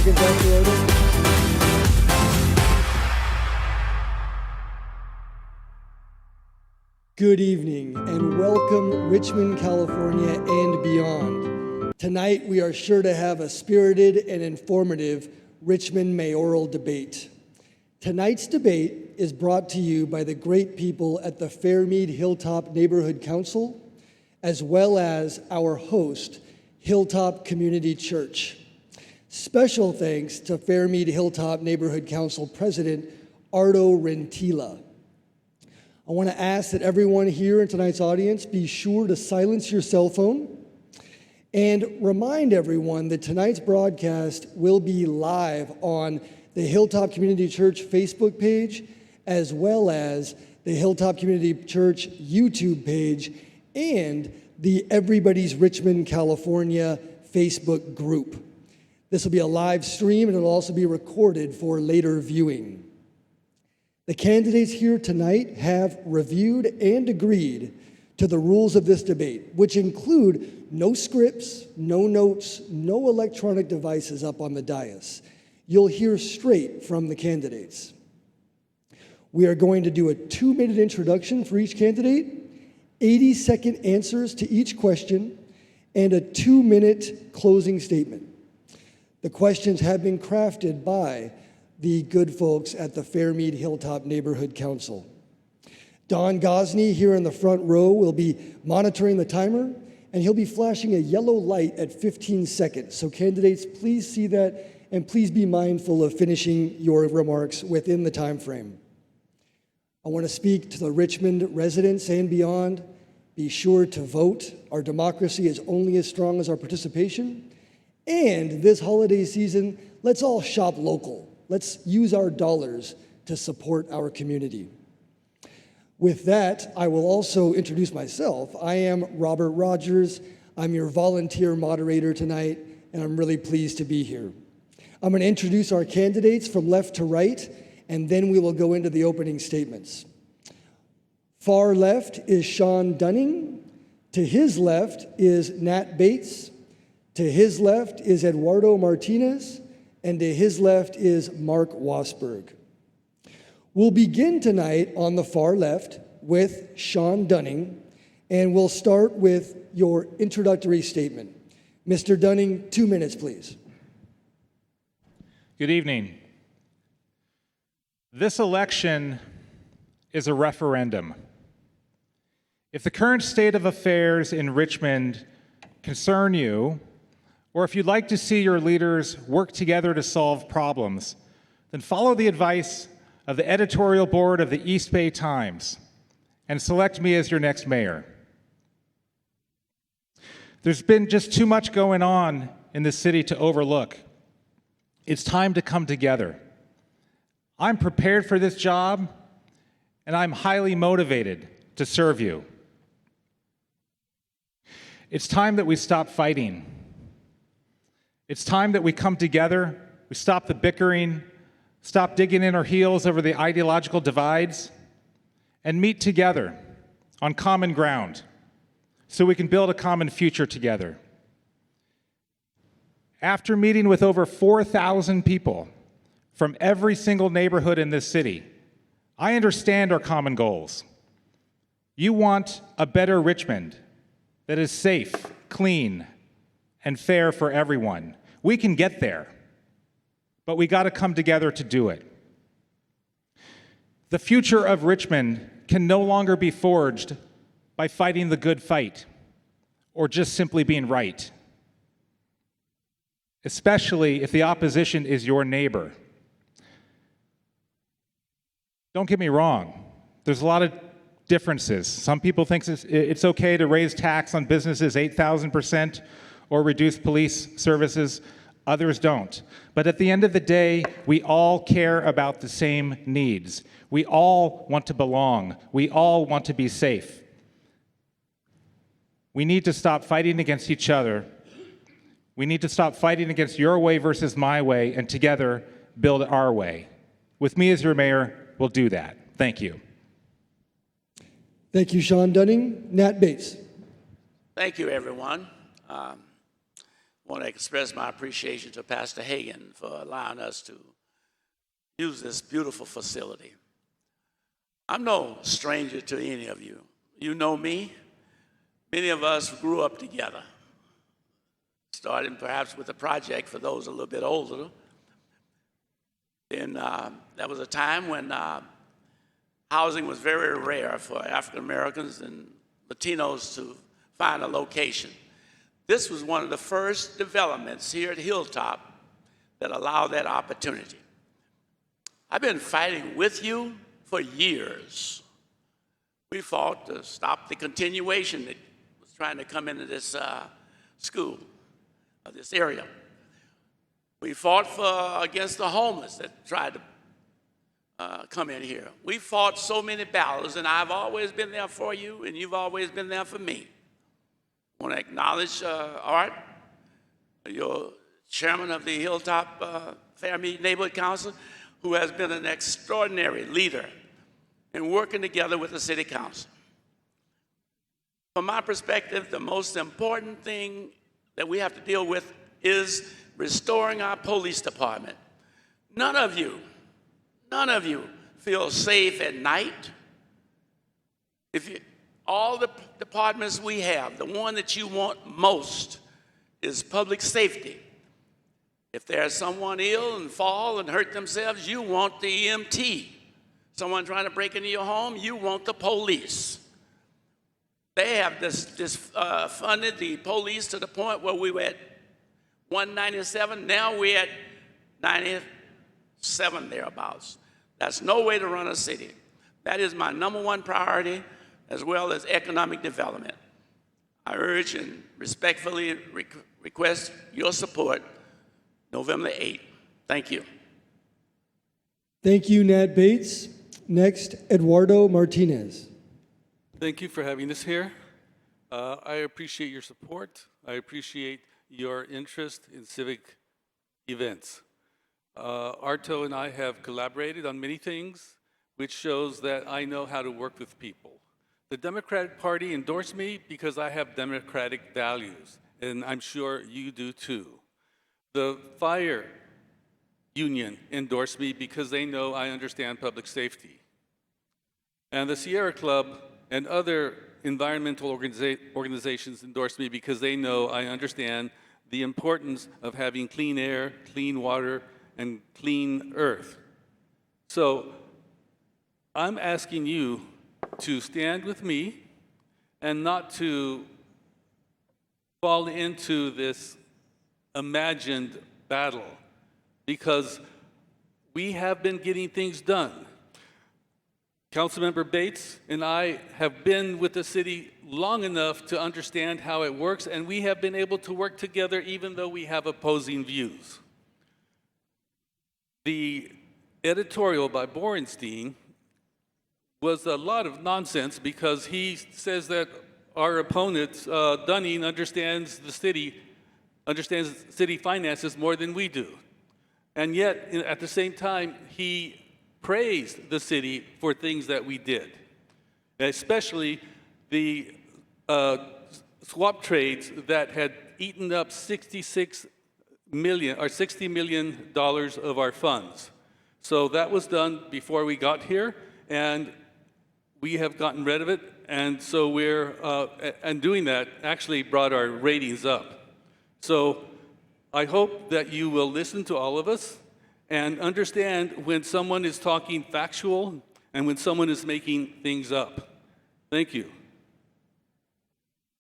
second, Dr. Arden. Good evening and welcome Richmond, California and beyond. Tonight we are sure to have a spirited and informative Richmond mayoral debate. Tonight's debate is brought to you by the great people at the Fairmead Hilltop Neighborhood Council, as well as our host, Hilltop Community Church. Special thanks to Fairmead Hilltop Neighborhood Council President Ardo Rentila. I want to ask that everyone here in tonight's audience be sure to silence your cell phone and remind everyone that tonight's broadcast will be live on the Hilltop Community Church Facebook page, as well as the Hilltop Community Church YouTube page and the Everybody's Richmond, California Facebook group. This will be a live stream and it'll also be recorded for later viewing. The candidates here tonight have reviewed and agreed to the rules of this debate, which include no scripts, no notes, no electronic devices up on the dais. You'll hear straight from the candidates. We are going to do a 2-minute introduction for each candidate, 80-second answers to each question, and a 2-minute closing statement. The questions have been crafted by the good folks at the Fairmead Hilltop Neighborhood Council. Don Gosney here in the front row will be monitoring the timer, and he'll be flashing a yellow light at 15 seconds. So candidates, please see that, and please be mindful of finishing your remarks within the time frame. I want to speak to the Richmond residents and beyond. Be sure to vote. Our democracy is only as strong as our participation. And this holiday season, let's all shop local. Let's use our dollars to support our community. With that, I will also introduce myself. I am Robert Rogers. I'm your volunteer moderator tonight, and I'm really pleased to be here. I'm going to introduce our candidates from left to right, and then we will go into the opening statements. Far left is Sean Dunning. To his left is Nat Bates. To his left is Eduardo Martinez. And to his left is Mark Wassberg. We'll begin tonight on the far left with Sean Dunning, and we'll start with your introductory statement. Mr. Dunning, 2 minutes, please. Good evening. This election is a referendum. If the current state of affairs in Richmond concern you, or if you'd like to see your leaders work together to solve problems, then follow the advice of the editorial board of the East Bay Times and select me as your next mayor. There's been just too much going on in this city to overlook. It's time to come together. I'm prepared for this job, and I'm highly motivated to serve you. It's time that we stop fighting. It's time that we come together, we stop the bickering, stop digging in our heels over the ideological divides, and meet together on common ground so we can build a common future together. After meeting with over 4,000 people from every single neighborhood in this city, I understand our common goals. You want a better Richmond that is safe, clean, and fair for everyone. We can get there, but we got to come together to do it. The future of Richmond can no longer be forged by fighting the good fight or just simply being right, especially if the opposition is your neighbor. Don't get me wrong, there's a lot of differences. Some people think it's okay to raise tax on businesses 8,000% or reduce police services. Others don't. But at the end of the day, we all care about the same needs. We all want to belong. We all want to be safe. We need to stop fighting against each other. We need to stop fighting against your way versus my way, and together build our way. With me as your mayor, we'll do that. Thank you. Thank you, Sean Dunning. Nat Bates. Thank you, everyone. want to express my appreciation to Pastor Hagan for allowing us to use this beautiful facility. I'm no stranger to any of you. You know me. Many of us grew up together, starting perhaps with a project for those a little bit older. And there was a time when housing was very rare for African Americans and Latinos to find a location. This was one of the first developments here at Hilltop that allowed that opportunity. I've been fighting with you for years. We fought to stop the continuation that was trying to come into this school, this area. We fought against the homeless that tried to come in here. We fought so many battles, and I've always been there for you, and you've always been there for me. I want to acknowledge Art, your chairman of the Hilltop Fairmead Neighborhood Council, who has been an extraordinary leader in working together with the City Council. From my perspective, the most important thing that we have to deal with is restoring our police department. None of you feel safe at night. All the departments we have, the one that you want most is public safety. If there's someone ill and fall and hurt themselves, you want the EMT. Someone trying to break into your home, you want the police. They have funded the police to the point where we were at 197. Now we're at 97 thereabouts. That's no way to run a city. That is my number one priority, as well as economic development. I urge and respectfully request your support November 8th. Thank you. Thank you, Nat Bates. Next, Eduardo Martinez. Thank you for having us here. I appreciate your support. I appreciate your interest in civic events. Arto and I have collaborated on many things, which shows that I know how to work with people. The Democratic Party endorsed me because I have democratic values, and I'm sure you do too. The fire union endorsed me because they know I understand public safety. And the Sierra Club and other environmental organizations endorsed me because they know I understand the importance of having clean air, clean water, and clean earth. So I'm asking you to stand with me and not to fall into this imagined battle, because we have been getting things done. Councilmember Bates and I have been with the city long enough to understand how it works, and we have been able to work together even though we have opposing views. The editorial by Borenstein was a lot of nonsense because he says that our opponent, Dunning, understands city finances more than we do. And yet, at the same time, he praised the city for things that we did, especially the swap trades that had eaten up $60 million of our funds. So that was done before we got here, and we have gotten rid of it, and so and doing that actually brought our ratings up. So I hope that you will listen to all of us and understand when someone is talking factual and when someone is making things up. Thank you.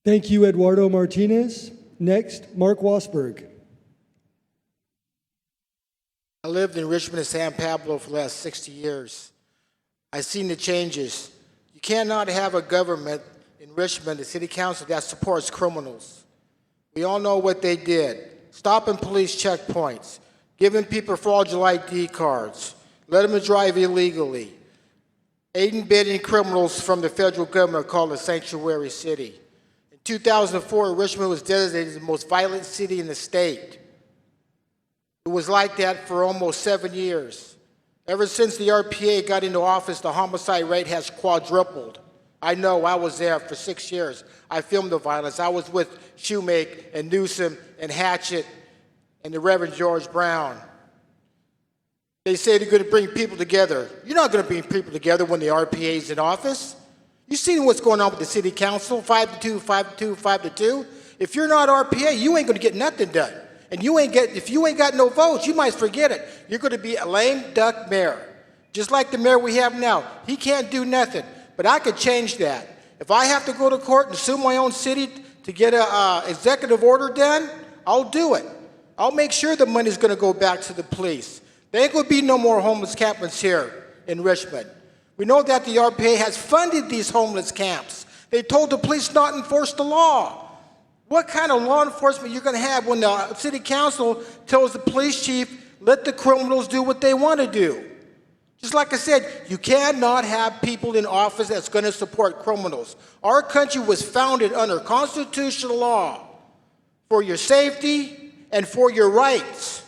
Thank you, Eduardo Martinez. Next, Mark Wassberg. I lived in Richmond and San Pablo for the last 60 years. I've seen the changes. You cannot have a government in Richmond, the city council, that supports criminals. We all know what they did. Stopping police checkpoints, giving people fraudulent ID cards, letting them drive illegally, aiding and abetting criminals from the federal government called a sanctuary city. In 2004, Richmond was designated as the most violent city in the state. It was like that for almost 7 years. Ever since the RPA got into office, the homicide rate has quadrupled. I know, I was there for 6 years. I filmed the violence. I was with Shoemake and Newsom and Hatchett and the Reverend George Brown. They say they're going to bring people together. You're not going to bring people together when the RPA is in office. You see what's going on with the city council, 5-2, 5-2, 5-2. If you're not RPA, you ain't going to get nothing done. And if you ain't got no votes, you might forget it. You're going to be a lame duck mayor. Just like the mayor we have now. He can't do nothing. But I could change that. If I have to go to court and sue my own city to get an executive order done, I'll do it. I'll make sure the money's going to go back to the police. There ain't going to be no more homeless campers here in Richmond. We know that the RPA has funded these homeless camps. They told the police not to enforce the law. What kind of law enforcement you're going to have when the city council tells the police chief, let the criminals do what they want to do? Just like I said, you cannot have people in office that's going to support criminals. Our country was founded under constitutional law for your safety and for your rights.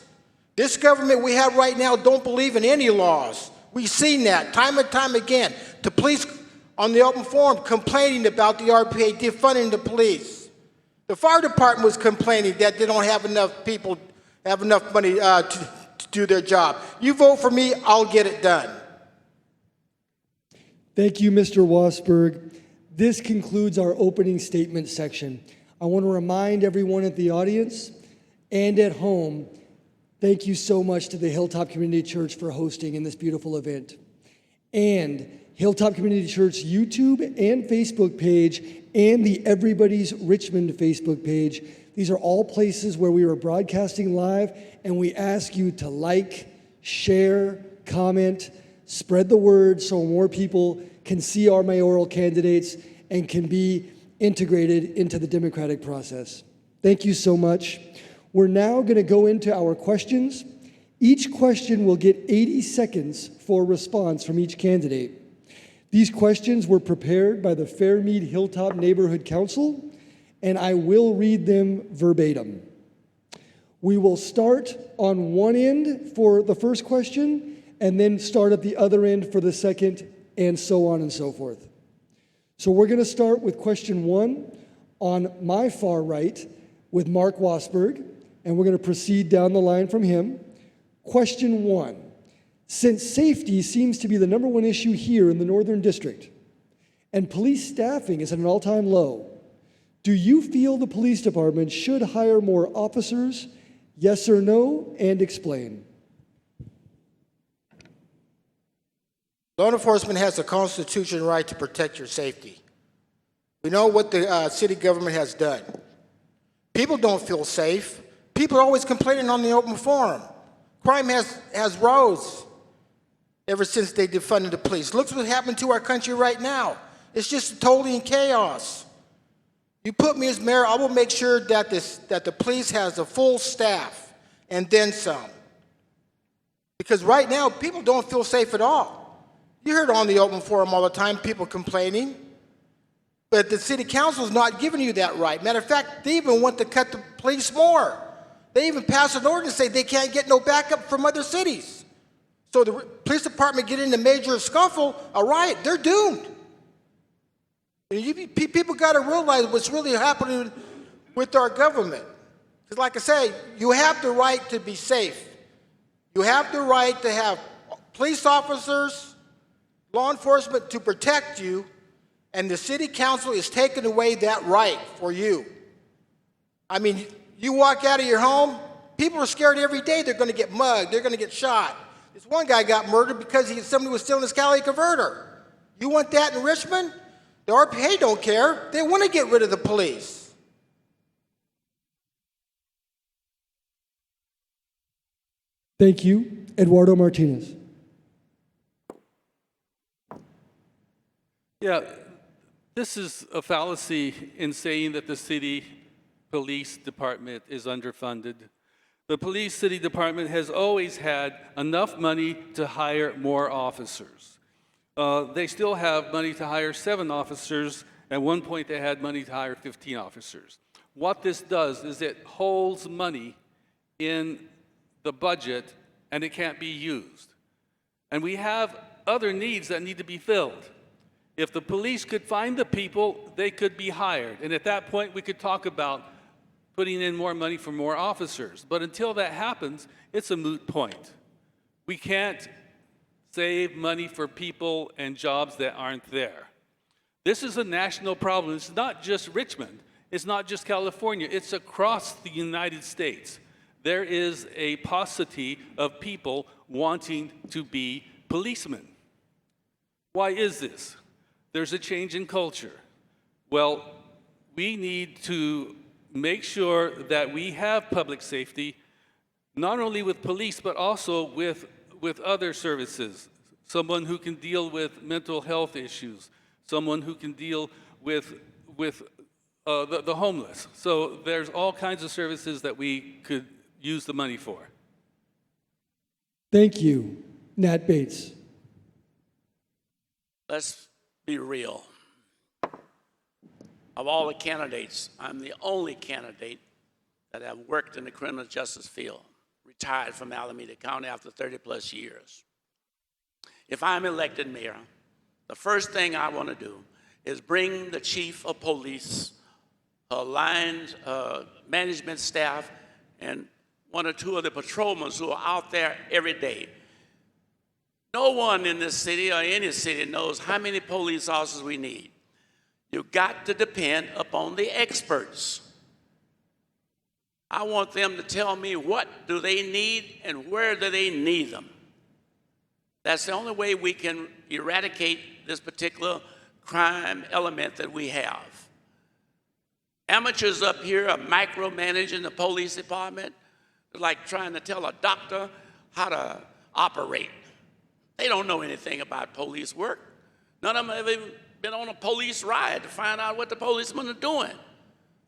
This government we have right now don't believe in any laws. We've seen that time and time again. The police on the open forum complaining about the RPA defunding the police. The fire department was complaining that they don't have enough people, have enough money to do their job. You vote for me, I'll get it done. Thank you, Mr. Wassberg. This concludes our opening statement section. I want to remind everyone at the audience and at home, thank you so much to the Hilltop Community Church for hosting in this beautiful event. And Hilltop Community Church YouTube and Facebook page and the Everybody's Richmond Facebook page. These are all places where we are broadcasting live, and we ask you to like, share, comment, spread the word so more people can see our mayoral candidates and can be integrated into the democratic process. Thank you so much. We're now going to go into our questions. Each question will get 80 seconds for response from each candidate. These questions were prepared by the Fairmead Hilltop Neighborhood Council, and I will read them verbatim. We will start on one end for the first question, and then start at the other end for the second, and so on and so forth. So we're going to start with question one on my far right with Mark Wassberg, and we're going to proceed down the line from him. Question one. Since safety seems to be the number one issue here in the Northern District, and police staffing is at an all-time low, do you feel the police department should hire more officers? Yes or no, and explain. Law enforcement has a constitutional right to protect your safety. We know what the city government has done. People don't feel safe. People are always complaining on the open forum. Crime has rose ever since they defunded the police. Look what happened to our country right now. It's just totally in chaos. You put me as mayor, I will make sure that the police has a full staff and then some. Because right now, people don't feel safe at all. You heard on the open forum all the time, people complaining. But the city council is not giving you that right. Matter of fact, they even want to cut the police more. They even passed an ordinance saying they can't get no backup from other cities. So the police department get in a major scuffle, a riot, they're doomed. And people got to realize what's really happening with our government. Because like I say, you have the right to be safe. You have the right to have police officers, law enforcement to protect you, and the city council is taking away that right for you. I mean, you walk out of your home, people are scared every day they're going to get mugged, they're going to get shot. This one guy got murdered because somebody was stealing his catalytic converter. You want that in Richmond? The RPA don't care. They want to get rid of the police. Thank you. Eduardo Martinez. Yeah, this is a fallacy in saying that the city police department is underfunded. The city department has always had enough money to hire more officers. They still have money to hire 7 officers. At one point, they had money to hire 15 officers. What this does is it holds money in the budget, and it can't be used. And we have other needs that need to be filled. If the police could find the people, they could be hired. And at that point, we could talk about putting in more money for more officers. But until that happens, it's a moot point. We can't save money for people and jobs that aren't there. This is a national problem. It's not just Richmond. It's not just California. It's across the United States. There is a paucity of people wanting to be policemen. Why is this? There's a change in culture. Well, we need to make sure that we have public safety, not only with police, but also with other services. Someone who can deal with mental health issues, someone who can deal with the homeless. So there's all kinds of services that we could use the money for. Thank you. Nat Bates. Let's be real. Of all the candidates, I'm the only candidate that have worked in the criminal justice field, retired from Alameda County after 30 plus years. If I'm elected mayor, the first thing I want to do is bring the chief of police, aligned management staff, and one or two of the patrolmen who are out there every day. No one in this city or any city knows how many police officers we need. You've got to depend upon the experts. I want them to tell me what do they need and where do they need them. That's the only way we can eradicate this particular crime element that we have. Amateurs up here are micromanaging the police department. They're like trying to tell a doctor how to operate. They don't know anything about police work. None of them have even been on a police ride to find out what the policemen are doing.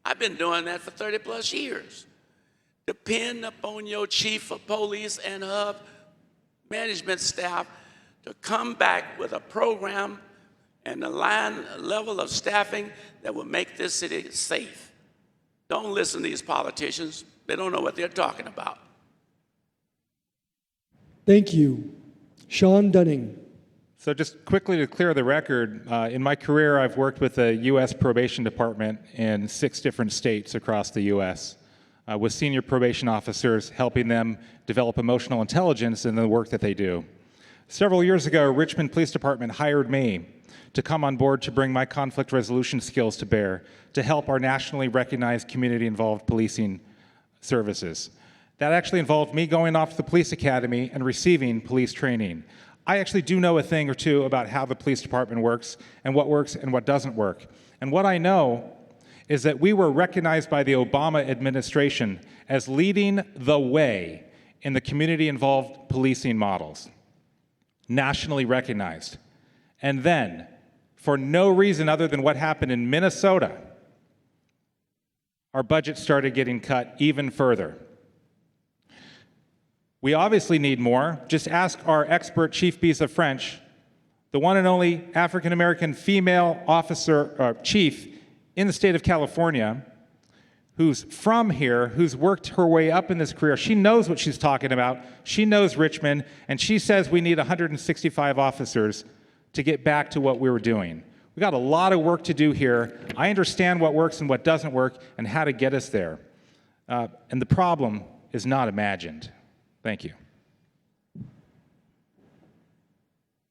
I've been doing that for 30 plus years. Depend upon your chief of police and hub management staff to come back with a program and a level of staffing that will make this city safe. Don't listen to these politicians. They don't know what they're talking about. Thank you. Sean Dunning. So just quickly to clear the record, in my career I've worked with the U.S. Probation Department in 6 different states across the U.S. With senior probation officers, helping them develop emotional intelligence in the work that they do. Several years ago, Richmond Police Department hired me to come on board to bring my conflict resolution skills to bear to help our nationally recognized community-involved policing services. That actually involved me going off to the police academy and receiving police training. I actually do know a thing or two about how the police department works and what doesn't work. And what I know is that we were recognized by the Obama administration as leading the way in the community-involved policing models. Nationally recognized. And then, for no reason other than what happened in Minnesota, our budget started getting cut even further. We obviously need more. Just ask our expert Chief Bisa French, the one and only African-American female officer, chief in the state of California, who's from here, who's worked her way up in this career. She knows what she's talking about. She knows Richmond, and she says we need 165 officers to get back to what we were doing. We got a lot of work to do here. I understand what works and what doesn't work and how to get us there. And the problem is not imagined. Thank you.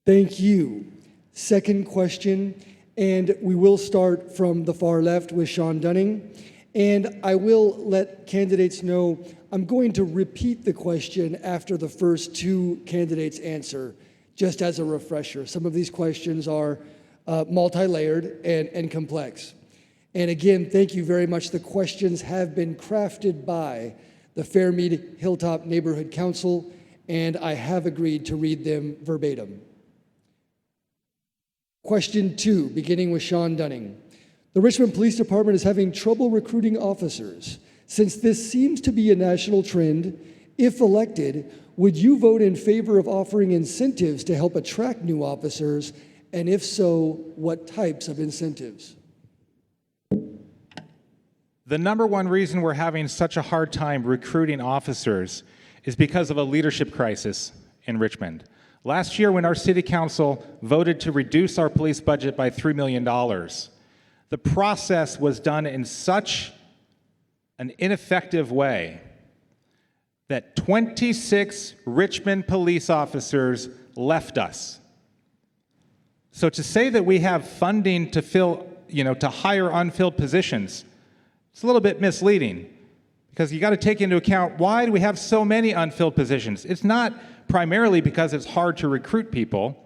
Thank you. Second question, and we will start from the far left with Sean Dunning. And I will let candidates know I'm going to repeat the question after the first 2 candidates answer, just as a refresher. Some of these questions are multi-layered and complex. And again, thank you very much. The questions have been crafted by the Fairmead Hilltop Neighborhood Council, and I have agreed to read them verbatim. Question 2, beginning with Sean Dunning. The Richmond Police Department is having trouble recruiting officers. Since this seems to be a national trend, if elected, would you vote in favor of offering incentives to help attract new officers? And if so, what types of incentives? The number one reason we're having such a hard time recruiting officers is because of a leadership crisis in Richmond. Last year, when our city council voted to reduce our police budget by $3 million, the process was done in such an ineffective way that 26 Richmond police officers left us. So to say that we have funding to to hire unfilled positions, it's a little bit misleading, because you got to take into account, why do we have so many unfilled positions? It's not primarily because it's hard to recruit people.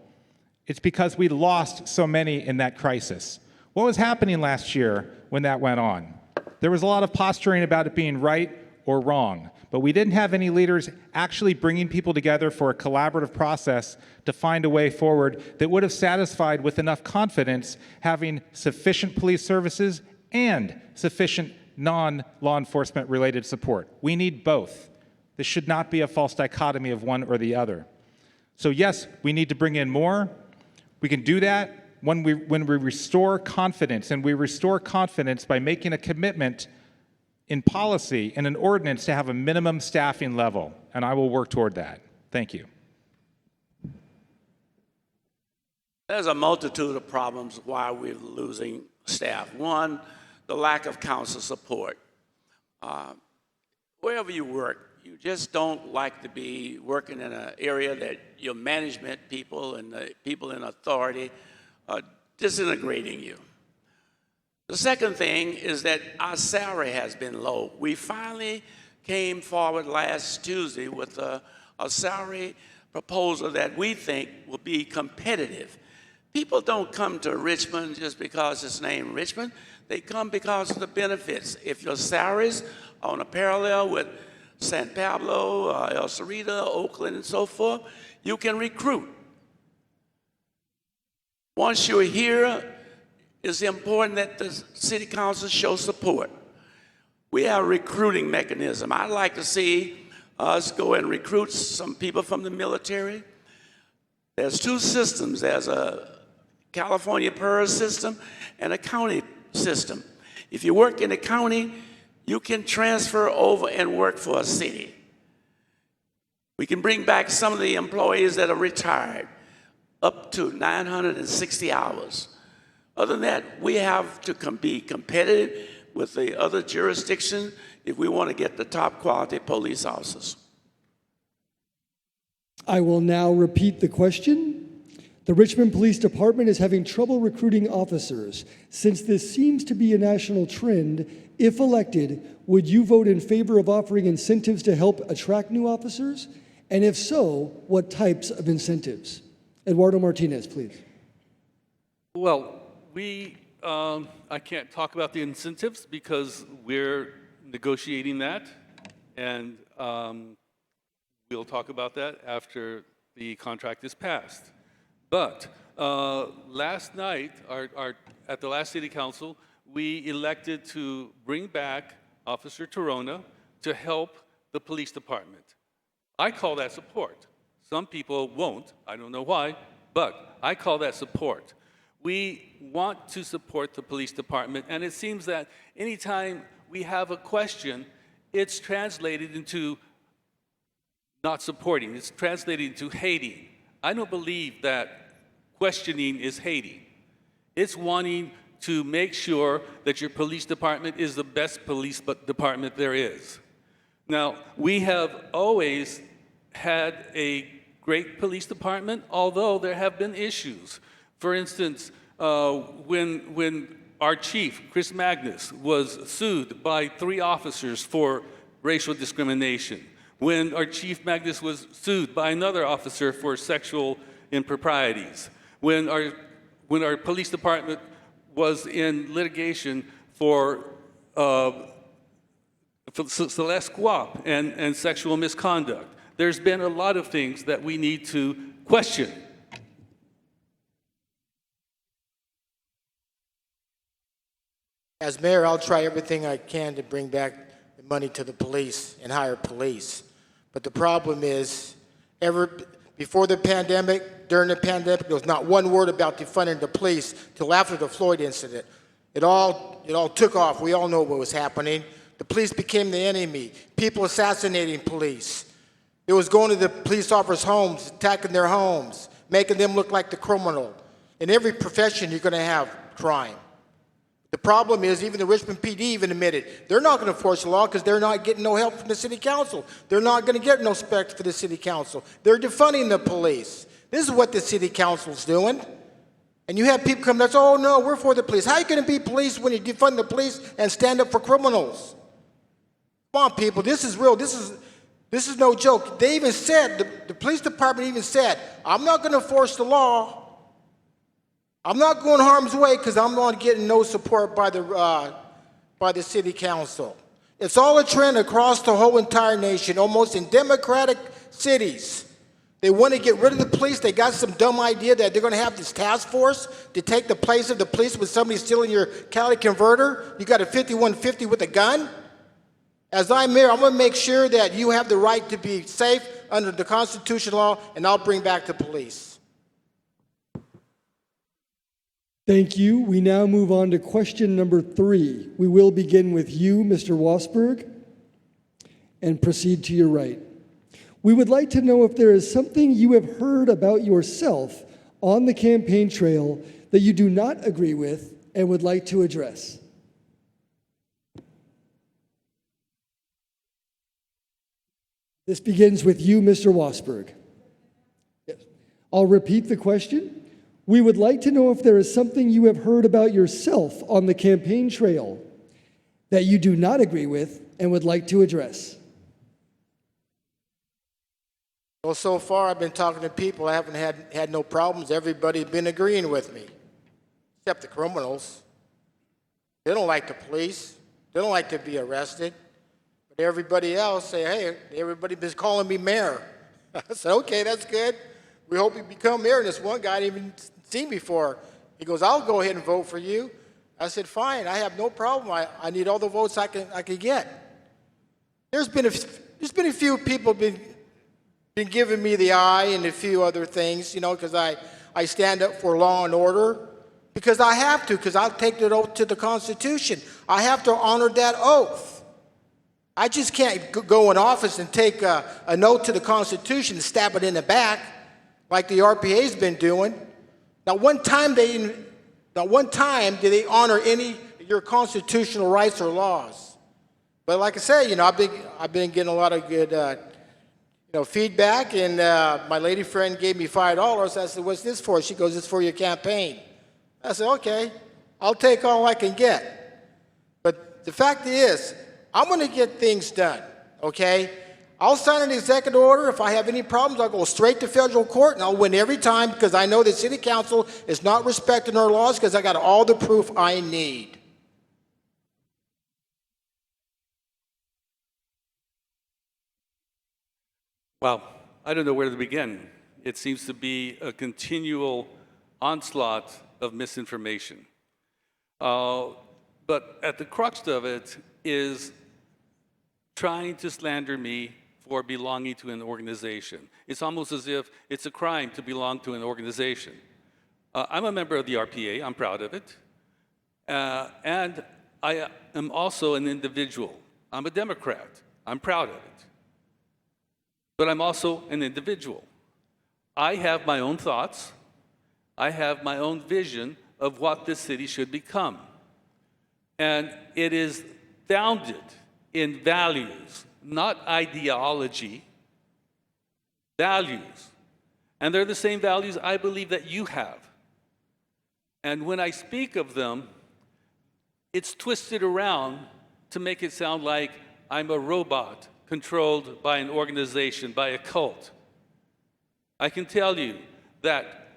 It's because we lost so many in that crisis. What was happening last year when that went on? There was a lot of posturing about it being right or wrong, but we didn't have any leaders actually bringing people together for a collaborative process to find a way forward that would have satisfied with enough confidence having sufficient police services and sufficient non-law enforcement related support. We need both. This should not be a false dichotomy of one or the other. So yes, we need to bring in more. We can do that when we restore confidence, and we restore confidence by making a commitment in policy and an ordinance to have a minimum staffing level, and I will work toward that. Thank you. There's a multitude of problems why we're losing staff. One, the lack of council support. Wherever you work, you just don't like to be working in an area that your management people and the people in authority are disintegrating you. The second thing is that our salary has been low. We finally came forward last Tuesday with a salary proposal that we think will be competitive. People don't come to Richmond just because it's named Richmond. They come because of the benefits. If your salaries are on a parallel with San Pablo, El Cerrito, Oakland, and so forth, you can recruit. Once you're here, it's important that the city council show support. We have a recruiting mechanism. I'd like to see us go and recruit some people from the military. There's two systems. There's a California PERS system and a county system. If you work in the county, you can transfer over and work for a city. We can bring back some of the employees that are retired, up to 960 hours. Other than that, we have to be competitive with the other jurisdictions if we want to get the top quality police officers. I will now repeat the question. The Richmond Police Department is having trouble recruiting officers. Since this seems to be a national trend, if elected, would you vote in favor of offering incentives to help attract new officers? And if so, what types of incentives? Eduardo Martinez, please. Well, I can't talk about the incentives because we're negotiating that, and we'll talk about that after the contract is passed. But last night, at the last city council, we elected to bring back Officer Torona to help the police department. I call that support. Some people won't, I don't know why, but I call that support. We want to support the police department, and it seems that anytime we have a question, it's translated into not supporting, it's translated into hating. I don't believe that questioning is hating. It's wanting to make sure that your police department is the best police department there is. Now, we have always had a great police department, although there have been issues. For instance, when our chief, Chris Magnus, was sued by 3 officers for racial discrimination, when our chief Magnus was sued by another officer for sexual improprieties, when our police department was in litigation for Celeste Guap and sexual misconduct. There's been a lot of things that we need to question. As mayor, I'll try everything I can to bring back the money to the police and hire police. But the problem is, before the pandemic, during the pandemic, there was not one word about defunding the police till after the Floyd incident. It all took off. We all know what was happening. The police became the enemy. People assassinating police. It was going to the police officers' homes, attacking their homes, making them look like the criminal. In every profession, you're going to have crime. The problem is even the Richmond PD even admitted they're not going to enforce the law because they're not getting no help from the city council. They're not going to get no respect for the city council. They're defunding the police. This is what the city council's doing. And you have people come and say, oh no, we're for the police. How are you going to be police when you defund the police and stand up for criminals? Come on, people, this is real. This is no joke. They even said, the police department even said, I'm not going to enforce the law. I'm not going harm's way because I'm not getting no support by the city council. It's all a trend across the whole entire nation, almost in democratic cities. They want to get rid of the police. They got some dumb idea that they're going to have this task force to take the place of the police when somebody's stealing your catalytic converter. You got a 5150 with a gun. As I'm mayor, I'm going to make sure that you have the right to be safe under the Constitution law, and I'll bring back the police. Thank you. We now move on to question number 3. We will begin with you, Mr. Wassberg, and proceed to your right. We would like to know if there is something you have heard about yourself on the campaign trail that you do not agree with and would like to address. This begins with you, Mr. Wassberg. Yes. I'll repeat the question. We would like to know if there is something you have heard about yourself on the campaign trail that you do not agree with and would like to address. Well, so far I've been talking to people. I haven't had no problems. Everybody's been agreeing with me, except the criminals. They don't like the police. They don't like to be arrested. But everybody else say, hey, everybody's been calling me mayor. I said, okay, that's good. We hope you become mayor. And this one guy I didn't even seen before. He goes, I'll go ahead and vote for you. I said, fine, I have no problem. I need all the votes I can get. There's been a few people been giving me the eye and a few other things, because I stand up for law and order. Because I have to, because I'll take the oath to the Constitution. I have to honor that oath. I just can't go in office and take a note to the Constitution and stab it in the back like the RPA's been doing. Not one time did they honor any of your constitutional rights or laws. But like I said, I've been getting a lot of good feedback, and my lady friend gave me $5. I said, what's this for? She goes, it's for your campaign. I said, okay, I'll take all I can get. But the fact is, I'm going to get things done, okay? I'll sign an executive order. If I have any problems, I'll go straight to federal court, and I'll win every time because I know the city council is not respecting our laws because I got all the proof I need. Well, I don't know where to begin. It seems to be a continual onslaught of misinformation. But at the crux of it is trying to slander me for belonging to an organization. It's almost as if it's a crime to belong to an organization. I'm a member of the RPA. I'm proud of it. And I am also an individual. I'm a Democrat. I'm proud of it. But I'm also an individual. I have my own thoughts. I have my own vision of what this city should become. And it is founded in values, not ideology, values. And they're the same values I believe that you have. And when I speak of them, it's twisted around to make it sound like I'm a robot controlled by an organization, by a cult. I can tell you that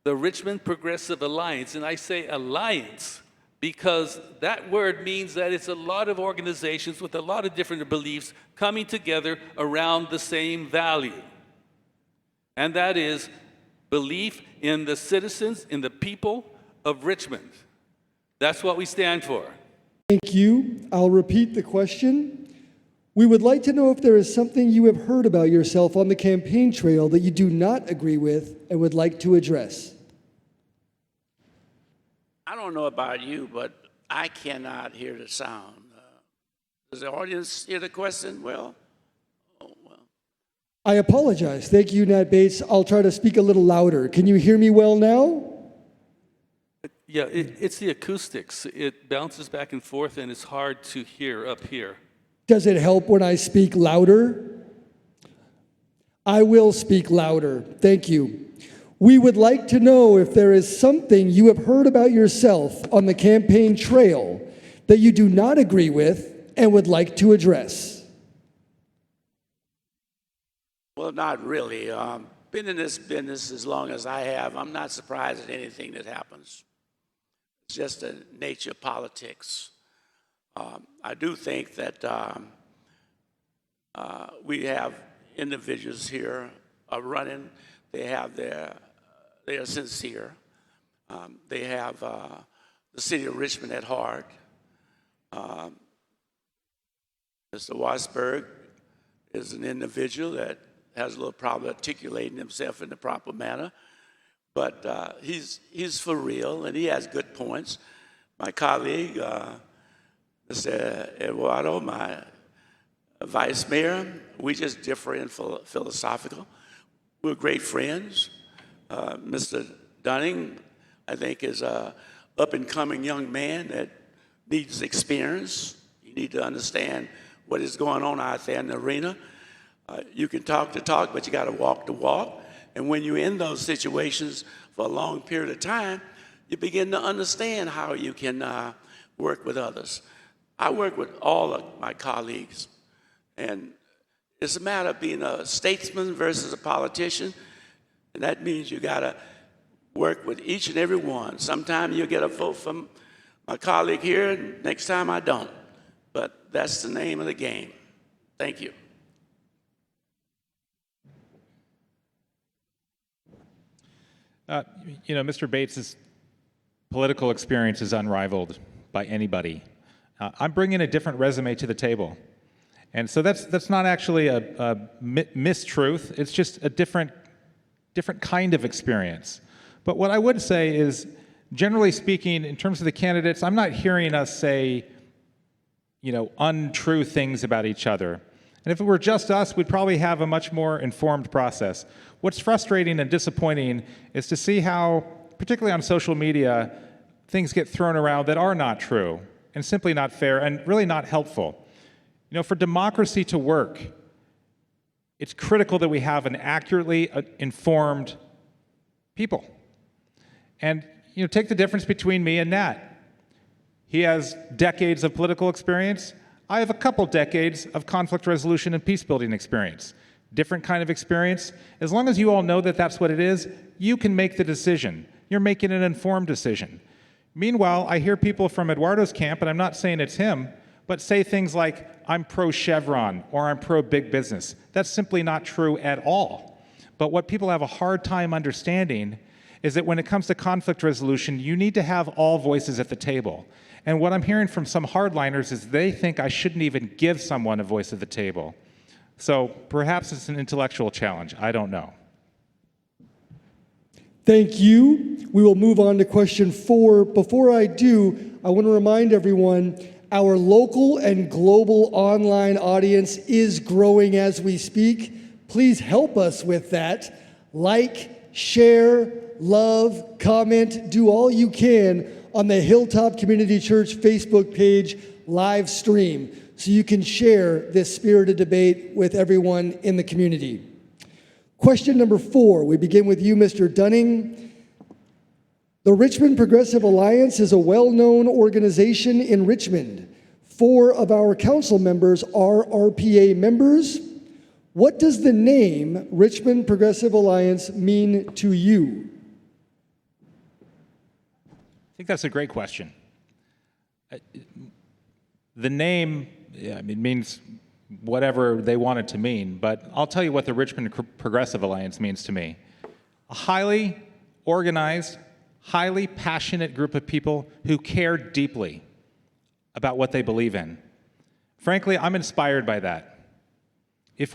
the Richmond Progressive Alliance, and I say alliance because that word means that it's a lot of organizations with a lot of different beliefs coming together around the same value. And that is belief in the citizens, in the people of Richmond. That's what we stand for. Thank you. I'll repeat the question. We would like to know if there is something you have heard about yourself on the campaign trail that you do not agree with and would like to address. I don't know about you, but I cannot hear the sound. Does the audience hear the question well? Oh, well. I apologize. Thank you, Nat Bates. I'll try to speak a little louder. Can you hear me well now? Yeah, it's the acoustics. It bounces back and forth, and it's hard to hear up here. Does it help when I speak louder? I will speak louder. Thank you. We would like to know if there is something you have heard about yourself on the campaign trail that you do not agree with and would like to address. Well, not really. Been in this business as long as I have. I'm not surprised at anything that happens. It's just the nature of politics. I do think that we have individuals here are running. They are sincere. They have the City of Richmond at heart. Mr. Wassberg is an individual that has a little problem articulating himself in the proper manner, but he's for real and he has good points. My colleague, Mr. Eduardo, my vice mayor, we just differ in philosophical. We're great friends. Mr. Dunning, I think, is a up-and-coming young man that needs experience. You need to understand what is going on out there in the arena. You can talk the talk, but you got to walk the walk. And when you're in those situations for a long period of time, you begin to understand how you can work with others. I work with all of my colleagues, and it's a matter of being a statesman versus a politician, and that means you got to work with each and every one. Sometimes you'll get a vote from my colleague here, and next time I don't. But that's the name of the game. Thank you. Mr. Bates's political experience is unrivaled by anybody. I'm bringing a different resume to the table. And so that's not actually a mistruth. It's just a different kind of experience. But what I would say is, generally speaking, in terms of the candidates, I'm not hearing us say, untrue things about each other. And if it were just us, we'd probably have a much more informed process. What's frustrating and disappointing is to see how, particularly on social media, things get thrown around that are not true and simply not fair and really not helpful. For democracy to work, it's critical that we have an accurately informed people. And take the difference between me and Nat. He has decades of political experience. I have a couple decades of conflict resolution and peace-building experience. Different kind of experience. As long as you all know that that's what it is, you can make the decision. You're making an informed decision. Meanwhile, I hear people from Eduardo's camp, and I'm not saying it's him, but say things like, I'm pro-Chevron or I'm pro-big business. That's simply not true at all. But what people have a hard time understanding is that when it comes to conflict resolution, you need to have all voices at the table. And what I'm hearing from some hardliners is they think I shouldn't even give someone a voice at the table. So perhaps it's an intellectual challenge. I don't know. Thank you. We will move on to question 4. Before I do, I want to remind everyone our local and global online audience is growing as we speak. Please help us with that. Like, share, love, comment, do all you can on the Hilltop Community Church Facebook page live stream so you can share this spirited debate with everyone in the community. Question number 4, we begin with you, Mr. Dunning. The Richmond Progressive Alliance is a well-known organization in Richmond. 4 of our council members are RPA members. What does the name Richmond Progressive Alliance mean to you? I think that's a great question. The name, it means whatever they want it to mean, but I'll tell you what the Richmond Progressive Alliance means to me. A highly organized, highly passionate group of people who care deeply about what they believe in. Frankly, I'm inspired by that. If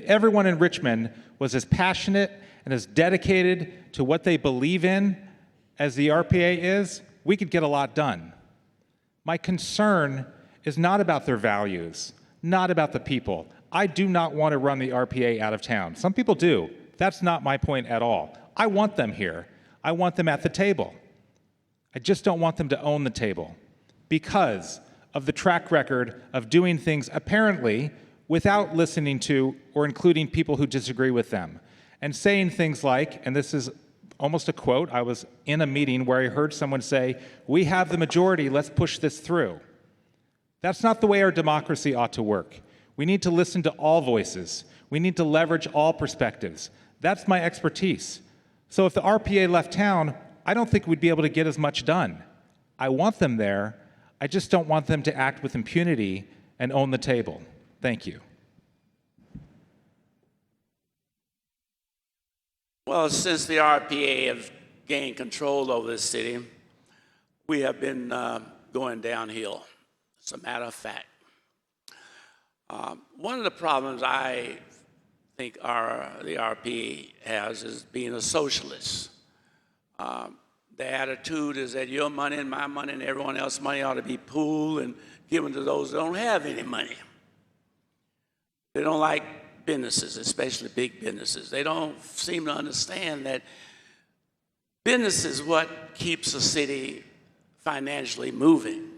everyone in Richmond was as passionate and as dedicated to what they believe in as the RPA is, we could get a lot done. My concern is not about their values, not about the people. I do not want to run the RPA out of town. Some people do. That's not my point at all. I want them here. I want them at the table. I just don't want them to own the table because of the track record of doing things apparently without listening to or including people who disagree with them, and saying things like, and this is almost a quote, I was in a meeting where I heard someone say, "We have the majority, let's push this through." That's not the way our democracy ought to work. We need to listen to all voices. We need to leverage all perspectives. That's my expertise. So if the RPA left town, I don't think we'd be able to get as much done. I want them there. I just don't want them to act with impunity and own the table. Thank you. Well, since the RPA have gained control over the city, we have been going downhill. It's a matter of fact. One of the problems I think the RPA has is being a socialist. The attitude is that your money and my money and everyone else's money ought to be pooled and given to those that don't have any money. They don't like businesses, especially big businesses. They don't seem to understand that business is what keeps a city financially moving.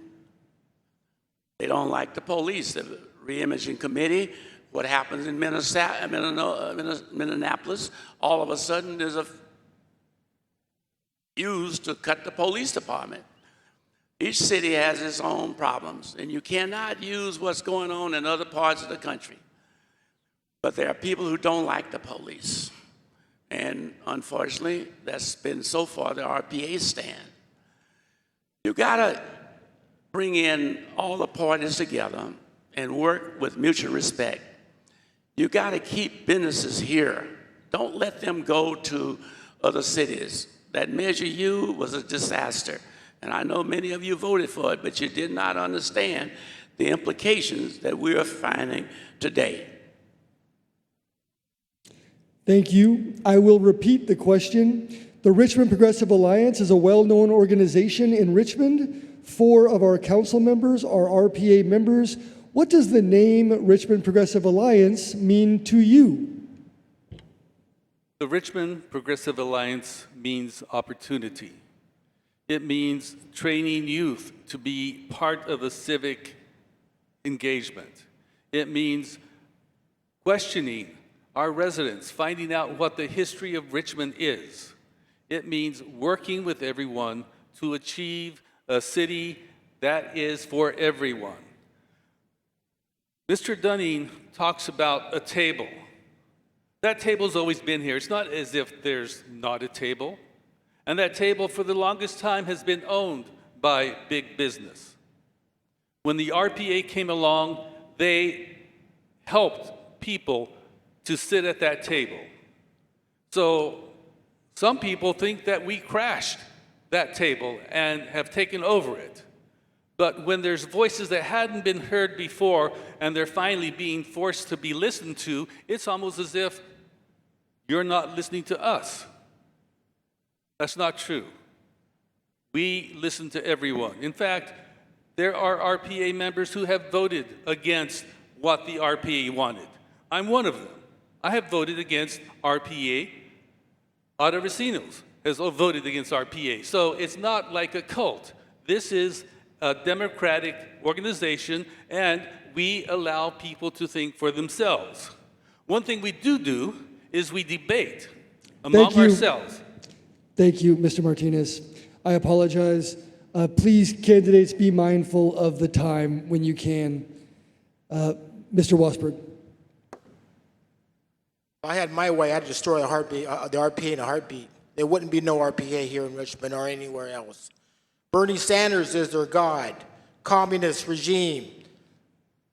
They don't like the police, the re-imaging committee. What happens in Minneapolis, all of a sudden there's a used to cut the police department. Each city has its own problems, and you cannot use what's going on in other parts of the country. But there are people who don't like the police. And unfortunately, that's been so far the RPA stand. You gotta bring in all the parties together and work with mutual respect. You gotta keep businesses here. Don't let them go to other cities. That Measure U was a disaster. And I know many of you voted for it, but you did not understand the implications that we are finding today. Thank you. I will repeat the question. The Richmond Progressive Alliance is a well-known organization in Richmond. 4 of our council members are RPA members. What does the name Richmond Progressive Alliance mean to you? The Richmond Progressive Alliance means opportunity. It means training youth to be part of a civic engagement. It means questioning our residents, finding out what the history of Richmond is. It means working with everyone to achieve a city that is for everyone. Mr. Dunning talks about a table. That table's always been here. It's not as if there's not a table. And that table for the longest time has been owned by big business. When the RPA came along, they helped people to sit at that table. So some people think that we crashed that table and have taken over it. But when there's voices that hadn't been heard before and they're finally being forced to be listened to, it's almost as if you're not listening to us. That's not true. We listen to everyone. In fact, there are RPA members who have voted against what the RPA wanted. I'm one of them. I have voted against RPA. Otto Racinos has voted against RPA. So it's not like a cult. This is a democratic organization, and we allow people to think for themselves. One thing we do is we debate among ourselves. Thank you, Mr. Martinez. I apologize. Please, candidates, be mindful of the time when you can. Mr. Wassberg. If I had my way, I'd destroy the RPA in a heartbeat. There wouldn't be no RPA here in Richmond or anywhere else. Bernie Sanders is their god. Communist regime.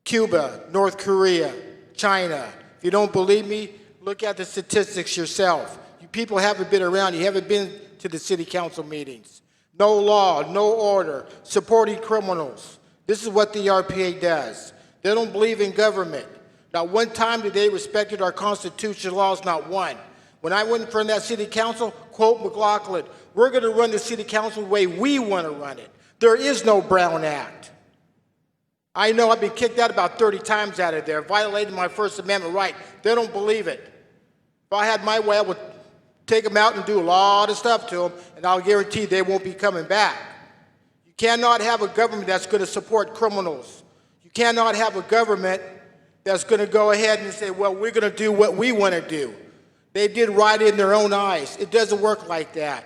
Cuba, North Korea, China. If you don't believe me, look at the statistics yourself. You people haven't been around. You haven't been to the city council meetings. No law, no order, supporting criminals. This is what the RPA does. They don't believe in government. Not one time did they respected our constitutional laws, not one. When I went in front of that city council, quote McLaughlin, we're going to run the city council the way we want to run it. There is no Brown Act. I know I've been kicked out about 30 times out of there, violating my First Amendment right. They don't believe it. If I had my way, I would take them out and do a lot of stuff to them, and I'll guarantee they won't be coming back. cannot have a government that's going to support criminals. You cannot have a government that's going to go ahead and say, well, we're going to do what we want to do. They did right in their own eyes. It doesn't work like that.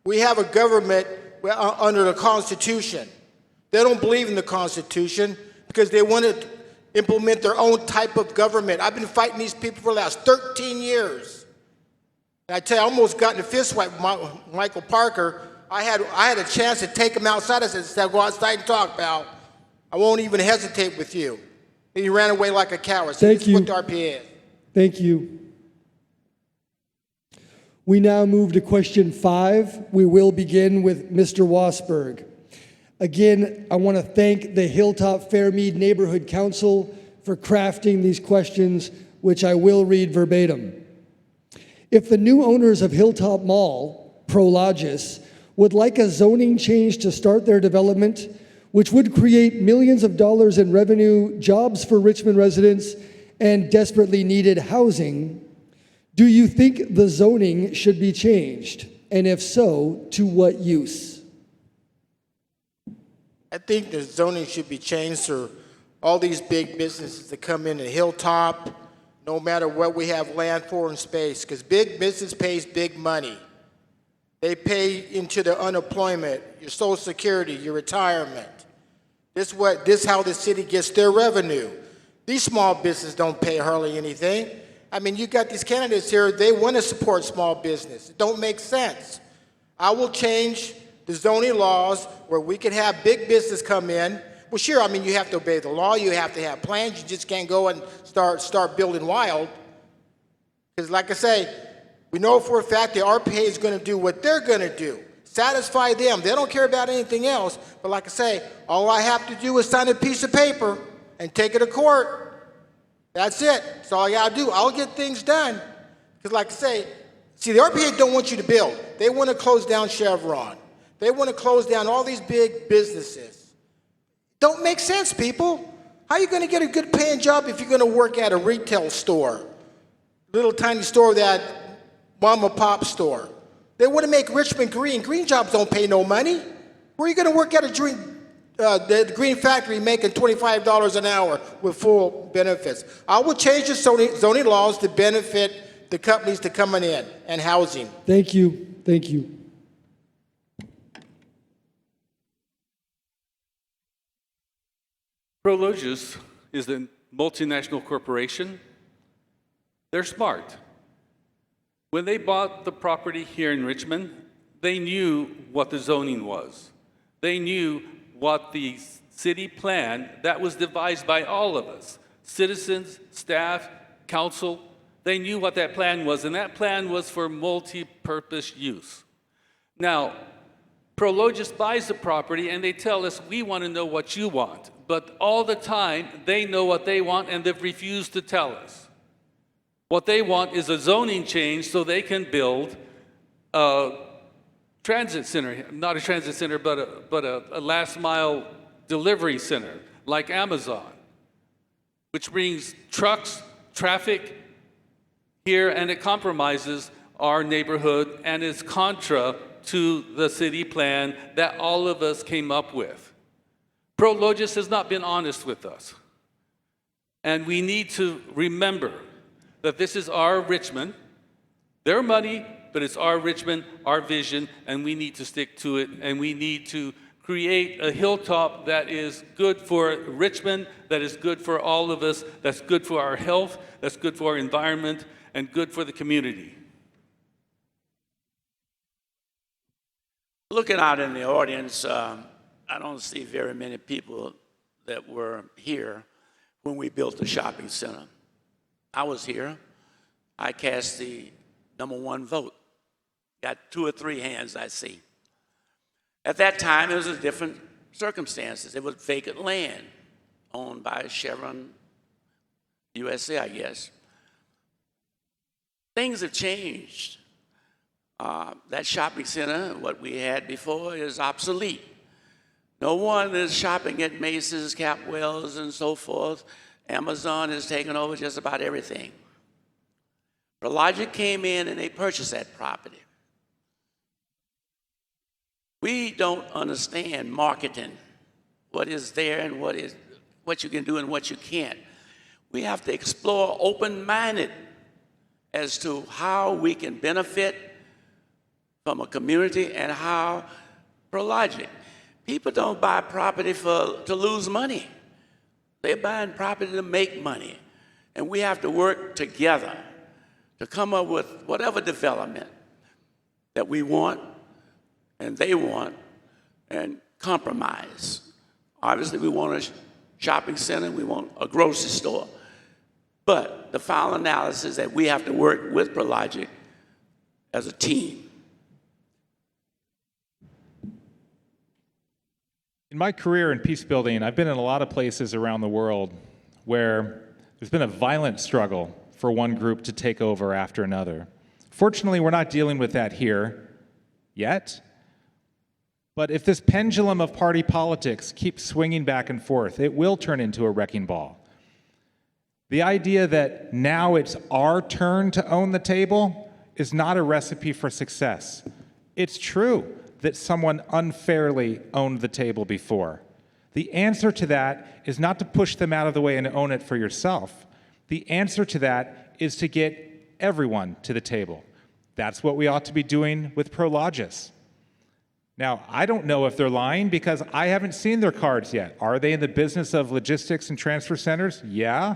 We have a government under the Constitution. They don't believe in the Constitution because they want to implement their own type of government. I've been fighting these people for the last 13 years. And I tell you, I almost got in a fist fight with Michael Parker. I had a chance to take him outside. I said, go outside and talk, pal. I won't even hesitate with you. And he ran away like a coward. So Thank you. What the RPA is. Thank you. We now move to question 5. We will begin with Mr. Wassberg. Again, I want to thank the Hilltop Fairmead Neighborhood Council for crafting these questions, which I will read verbatim. If the new owners of Hilltop Mall, Prologis, would like a zoning change to start their development, which would create millions of dollars in revenue, jobs for Richmond residents, and desperately needed housing, do you think the zoning should be changed? And if so, to what use? I think the zoning should be changed for all these big businesses that come in at Hilltop, no matter what we have land for in space, because big business pays big money. They pay into the unemployment, your Social Security, your retirement. This is how the city gets their revenue. These small businesses don't pay hardly anything. I mean, you got these candidates here, they want to support small business. It don't make sense. I will change the zoning laws where we can have big business come in. Well, sure, I mean, you have to obey the law, you have to have plans, you just can't go and start building wild. Because like I say, we know for a fact the RPA is going to do what they're going to do. Satisfy them. They don't care about anything else. But like I say, all I have to do is sign a piece of paper and take it to court. That's it. That's all I got to do. I'll get things done. Because like I say, see, the RPA don't want you to build. They want to close down Chevron. They want to close down all these big businesses. Don't make sense, people. How are you going to get a good paying job if you're going to work at a retail store? Little tiny store, that mom and pop store. They want to make Richmond green. Green jobs don't pay no money. Where are you going to work at the green factory making $25 an hour with full benefits? I will change the zoning laws to benefit the companies that coming in and housing. Thank you. Thank you. Prologis is a multinational corporation. They're smart. When they bought the property here in Richmond, they knew what the zoning was. They knew what the city plan that was devised by all of us, citizens, staff, council. They knew what that plan was, and that plan was for multi-purpose use. Now, Prologis buys the property and they tell us, we want to know what you want. But all the time, they know what they want and they've refused to tell us. What they want is a zoning change so they can build a transit center, not a transit center, but a last mile delivery center like Amazon, which brings trucks, traffic here, and it compromises our neighborhood and is contra to the city plan that all of us came up with. Prologis has not been honest with us. And we need to remember that this is our Richmond, their money, but it's our Richmond, our vision, and we need to stick to it, and we need to create a hilltop that is good for Richmond, that is good for all of us, that's good for our health, that's good for our environment, and good for the community. Looking out in the audience, I don't see very many people that were here when we built the shopping center. I was here. I cast the #1 vote. Got 2 or 3 hands I see. At that time, it was a different circumstances. It was vacant land owned by Chevron USA, I guess. Things have changed. That shopping center, what we had before, is obsolete. No one is shopping at Macy's, Capwell's, and so forth. Amazon has taken over just about everything. Prologis came in and they purchased that property. We don't understand marketing, what is there and what you can do and what you can't. We have to explore open-minded as to how we can benefit from a community and how Prologic. People don't buy property to lose money. They're buying property to make money. And we have to work together to come up with whatever development that we want and they want and compromise. Obviously, we want a shopping center, we want a grocery store. But the final analysis is that we have to work with Prologic as a team. In my career in peace building, I've been in a lot of places around the world where there's been a violent struggle for one group to take over after another. Fortunately, we're not dealing with that here yet. But if this pendulum of party politics keeps swinging back and forth, it will turn into a wrecking ball. The idea that now it's our turn to own the table is not a recipe for success. It's true that someone unfairly owned the table before. The answer to that is not to push them out of the way and own it for yourself. The answer to that is to get everyone to the table. That's what we ought to be doing with Prologis. Now, I don't know if they're lying because I haven't seen their cards yet. Are they in the business of logistics and transfer centers? Yeah.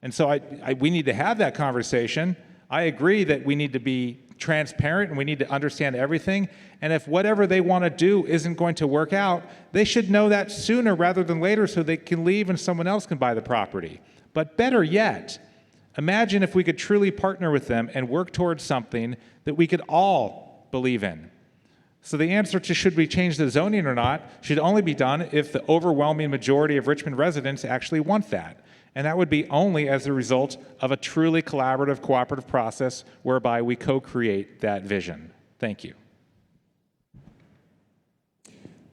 And so we need to have that conversation. I agree that we need to be transparent and we need to understand everything. And if whatever they want to do isn't going to work out, they should know that sooner rather than later so they can leave and someone else can buy the property. But better yet, imagine if we could truly partner with them and work towards something that we could all believe in. So the answer to should we change the zoning or not should only be done if the overwhelming majority of Richmond residents actually want that. And that would be only as a result of a truly collaborative, cooperative process whereby we co-create that vision. Thank you.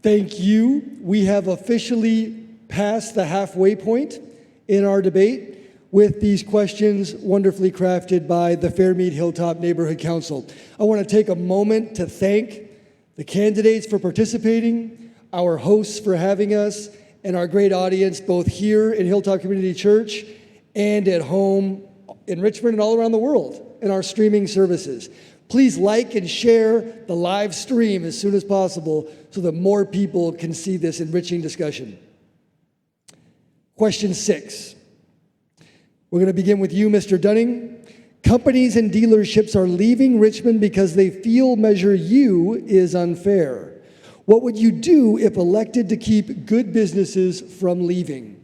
Thank you. We have officially passed the halfway point in our debate with these questions wonderfully crafted by the Fairmead Hilltop Neighborhood Council. I want to take a moment to thank the candidates for participating, our hosts for having us, and our great audience both here in Hilltop Community Church and at home in Richmond and all around the world in our streaming services. Please like and share the live stream as soon as possible so that more people can see this enriching discussion. Question 6. We're going to begin with you, Mr. Dunning. Companies and dealerships are leaving Richmond because they feel Measure U is unfair. What would you do if elected to keep good businesses from leaving?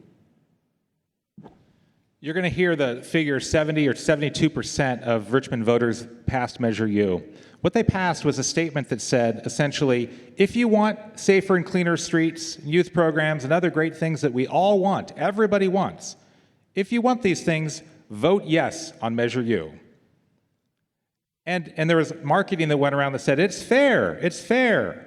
You're going to hear the figure 70 or 72% of Richmond voters passed Measure U. What they passed was a statement that said, essentially, if you want safer and cleaner streets, youth programs, and other great things that we all want, everybody wants, if you want these things, vote yes on Measure U. And there was marketing that went around that said, it's fair, it's fair.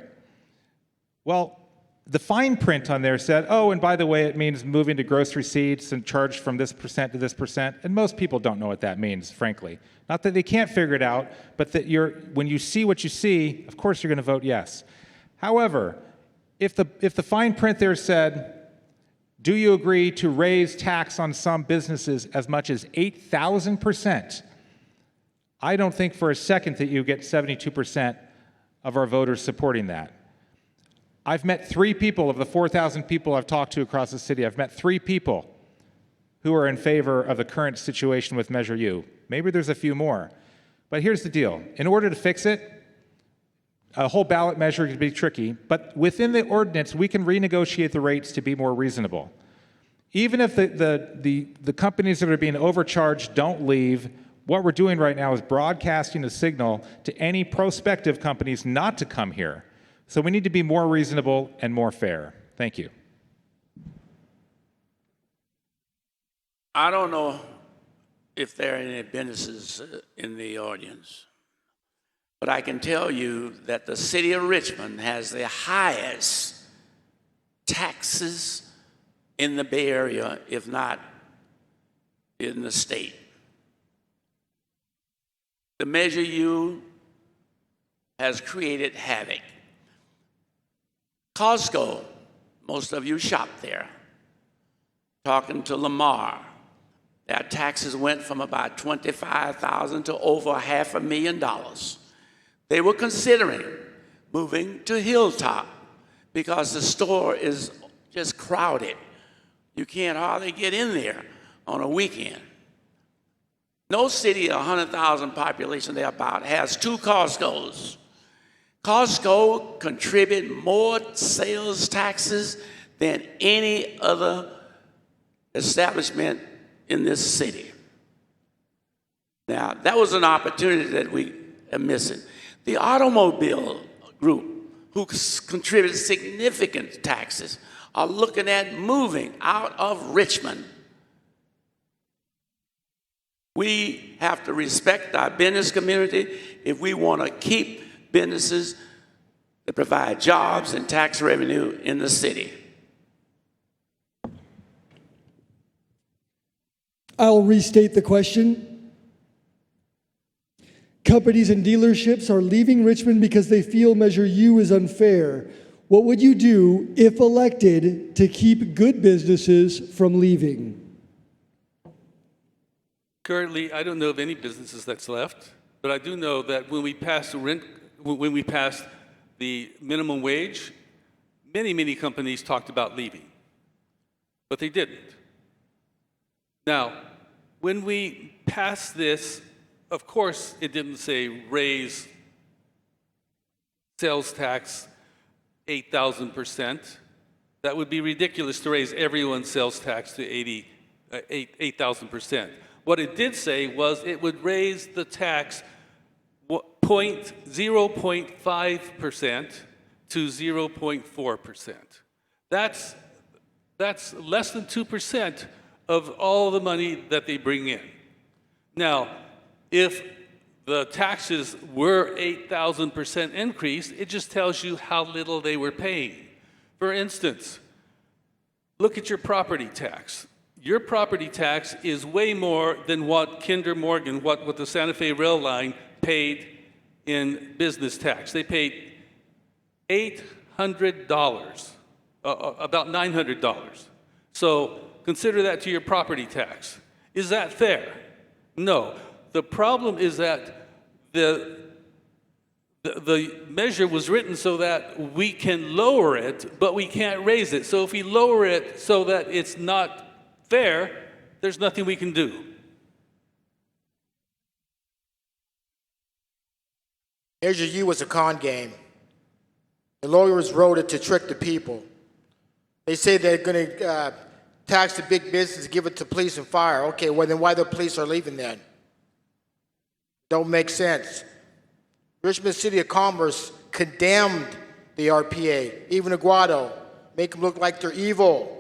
Well, the fine print on there said, oh, and by the way, it means moving to gross receipts and charged from this percent to this percent. And most people don't know what that means, frankly. Not that they can't figure it out, but that when you see what you see, of course you're going to vote yes. However, if the fine print there said, do you agree to raise tax on some businesses as much as 8,000%? I don't think for a second that you get 72% of our voters supporting that. I've met 3 people of the 4,000 people I've talked to across the city. I've met 3 people who are in favor of the current situation with Measure U. Maybe there's a few more. But here's the deal. In order to fix it, a whole ballot measure can be tricky, but within the ordinance, we can renegotiate the rates to be more reasonable. Even if the companies that are being overcharged don't leave, what we're doing right now is broadcasting a signal to any prospective companies not to come here. So we need to be more reasonable and more fair. Thank you. I don't know if there are any businesses in the audience, but I can tell you that the City of Richmond has the highest taxes in the Bay Area, if not in the state. The Measure U has created havoc. Costco, most of you shop there. Talking to Lamar, their taxes went from about $25,000 to over $500,000. They were considering moving to Hilltop because the store is just crowded. You can't hardly get in there on a weekend. No city of 100,000 population thereabout has 2 Costcos. Costco contribute more sales taxes than any other establishment in this city. Now, that was an opportunity that we are missing. The automobile group, who contribute significant taxes, are looking at moving out of Richmond. We have to respect our business community if we want to keep businesses that provide jobs and tax revenue in the city. I'll restate the question. Companies and dealerships are leaving Richmond because they feel Measure U is unfair. What would you do, if elected, to keep good businesses from leaving? Currently, I don't know of any businesses that's left, but I do know that when we passed the minimum wage, many companies talked about leaving, but they didn't. Now, when we passed this, of course, it didn't say raise sales tax 8,000%. That would be ridiculous to raise everyone's sales tax to 8,000%. What it did say was it would raise the tax 0.5% to 0.4%. That's less than 2% of all the money that they bring in. Now, if the taxes were 8,000% increased, it just tells you how little they were paying. For instance, look at your property tax. Your property tax is way more than what Kinder Morgan, what the Santa Fe Rail Line paid in business tax. They paid $800, about $900. So consider that to your property tax. Is that fair? No. The problem is that the measure was written so that we can lower it, but we can't raise it. So if we lower it so that it's not fair, there's nothing we can do. Measure U was a con game. The lawyers wrote it to trick the people. They say they're going to tax the big business, give it to police and fire. Okay, well then why the police are leaving then? Don't make sense. Richmond City of Commerce condemned the RPA, even Aguado, make them look like they're evil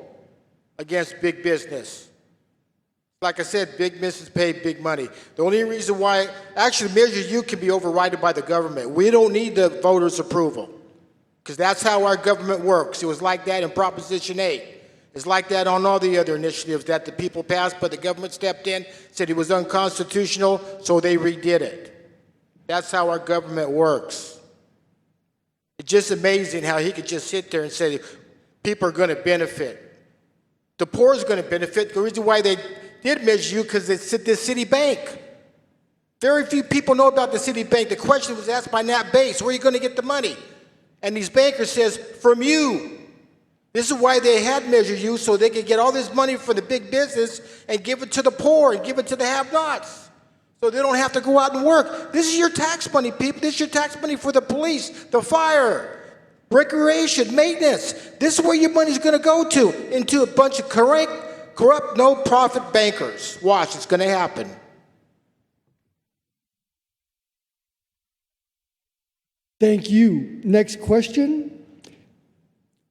against big business. Like I said, big business pay big money. The only reason why, actually Measure U can be overridden by the government. We don't need the voters' approval because that's how our government works. It was like that in Proposition 8. It's like that on all the other initiatives that the people passed, but the government stepped in, said it was unconstitutional, so they redid it. That's how our government works. It's just amazing how he could just sit there and say people are going to benefit. The poor is going to benefit. The reason why they did Measure U because it's this city bank. Very few people know about the city bank. The question was asked by Nat Bates, where are you going to get the money? And these bankers says, from you. This is why they had Measure U, so they could get all this money for the big business and give it to the poor and give it to the have-nots. So they don't have to go out and work. This is your tax money, people. This is your tax money for the police, the fire, recreation, maintenance. This is where your money's going to go to, into a bunch of corrupt, no-profit bankers. Watch, it's going to happen. Thank you. Next question.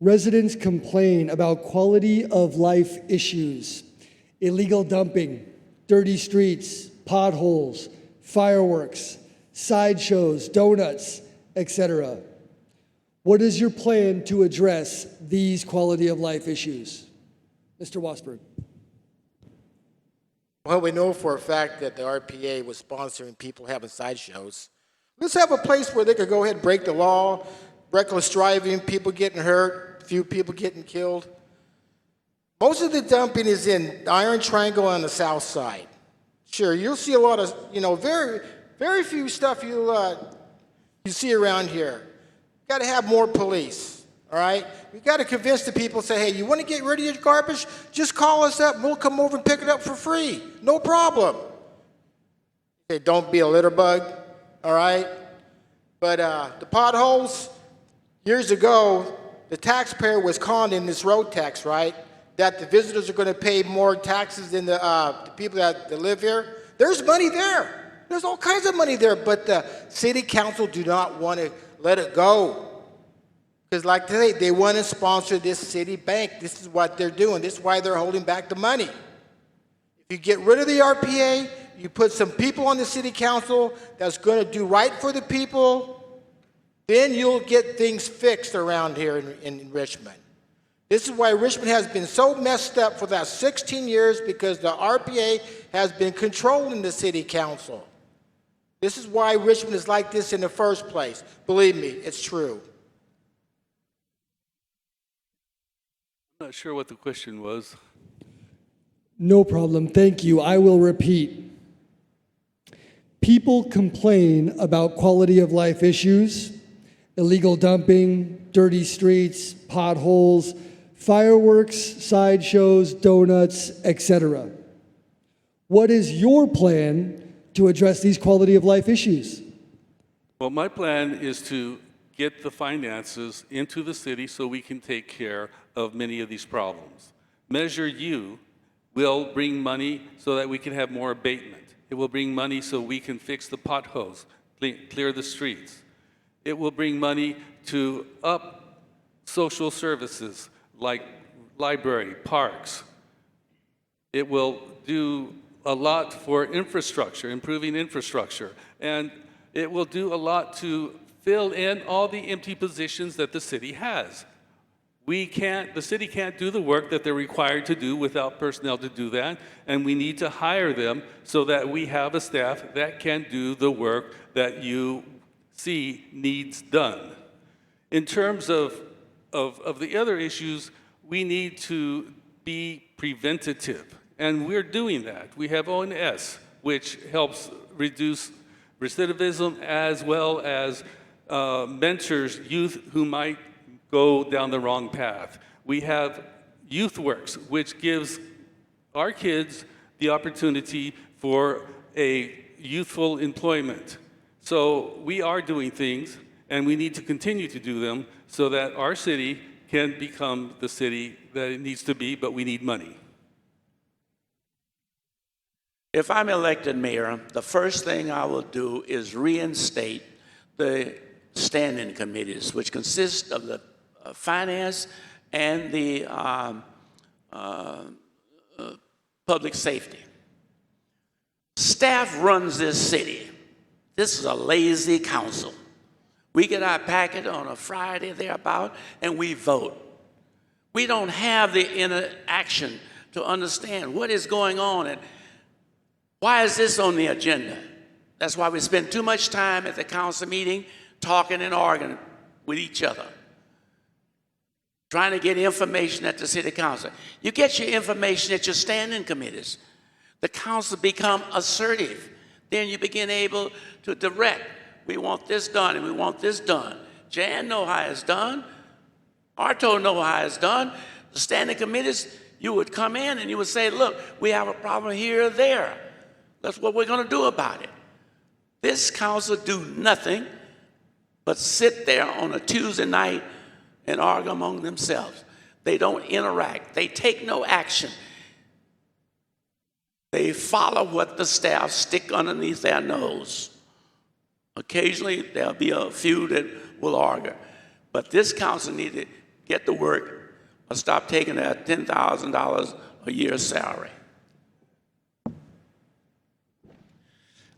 Residents complain about quality of life issues, illegal dumping, dirty streets, potholes, fireworks, sideshows, donuts, etc. What is your plan to address these quality of life issues? Mr. Wassberg. Well, we know for a fact that the RPA was sponsoring people having sideshows. Let's have a place where they could go ahead and break the law, reckless driving, people getting hurt, few people getting killed. Most of the dumping is in the Iron Triangle on the south side. Sure, you'll see a lot of, very few stuff you see around here. Got to have more police, all right? We got to convince the people, say, hey, you want to get rid of your garbage? Just call us up and we'll come over and pick it up for free. No problem. Okay, don't be a litter bug, all right? But the potholes, years ago, the taxpayer was conned in this road tax, right? That the visitors are going to pay more taxes than the people that live here. There's money there. There's all kinds of money there, but the city council do not want to let it go. Because like today, they want to sponsor this city bank. This is what they're doing. This is why they're holding back the money. If you get rid of the RPA, you put some people on the city council that's going to do right for the people, then you'll get things fixed around here in Richmond. This is why Richmond has been so messed up for the last 16 years, because the RPA has been controlling the city council. This is why Richmond is like this in the first place. Believe me, it's true. I'm not sure what the question was. No problem. Thank you. I will repeat. People complain about quality of life issues, illegal dumping, dirty streets, potholes, fireworks, sideshows, donuts, etc. What is your plan to address these quality of life issues? Well, my plan is to get the finances into the city so we can take care of many of these problems. Measure U will bring money so that we can have more abatement. It will bring money so we can fix the potholes, clear the streets. It will bring money to up social services like library, parks. It will do a lot for infrastructure, improving infrastructure, and it will do a lot to fill in all the empty positions that the city has. The city can't do the work that they're required to do without personnel to do that, and we need to hire them so that we have a staff that can do the work that you see needs done. In terms of the other issues, we need to be preventative, and we're doing that. We have ONS, which helps reduce recidivism as well as mentors youth who might go down the wrong path. We have YouthWorks, which gives our kids the opportunity for a youthful employment. So we are doing things, and we need to continue to do them so that our city can become the city that it needs to be, but we need money. If I'm elected mayor, the first thing I will do is reinstate the standing committees, which consist of the finance and the public safety. Staff runs this city. This is a lazy council. We get our packet on a Friday thereabout, and we vote. We don't have the interaction to understand what is going on and why is this on the agenda. That's why we spend too much time at the council meeting talking and arguing with each other, trying to get information at the city council. You get your information at your standing committees. The council become assertive. Then you begin able to direct. We want this done and we want this done. Jan know how it's done. Arto know how it's done. The standing committees, you would come in and you would say, look, we have a problem here or there. That's what we're going to do about it. This council do nothing but sit there on a Tuesday night and argue among themselves. They don't interact. They take no action. They follow what the staff stick underneath their nose. Occasionally, there'll be a few that will argue. But this council needs to get to work or stop taking their $10,000 a year salary.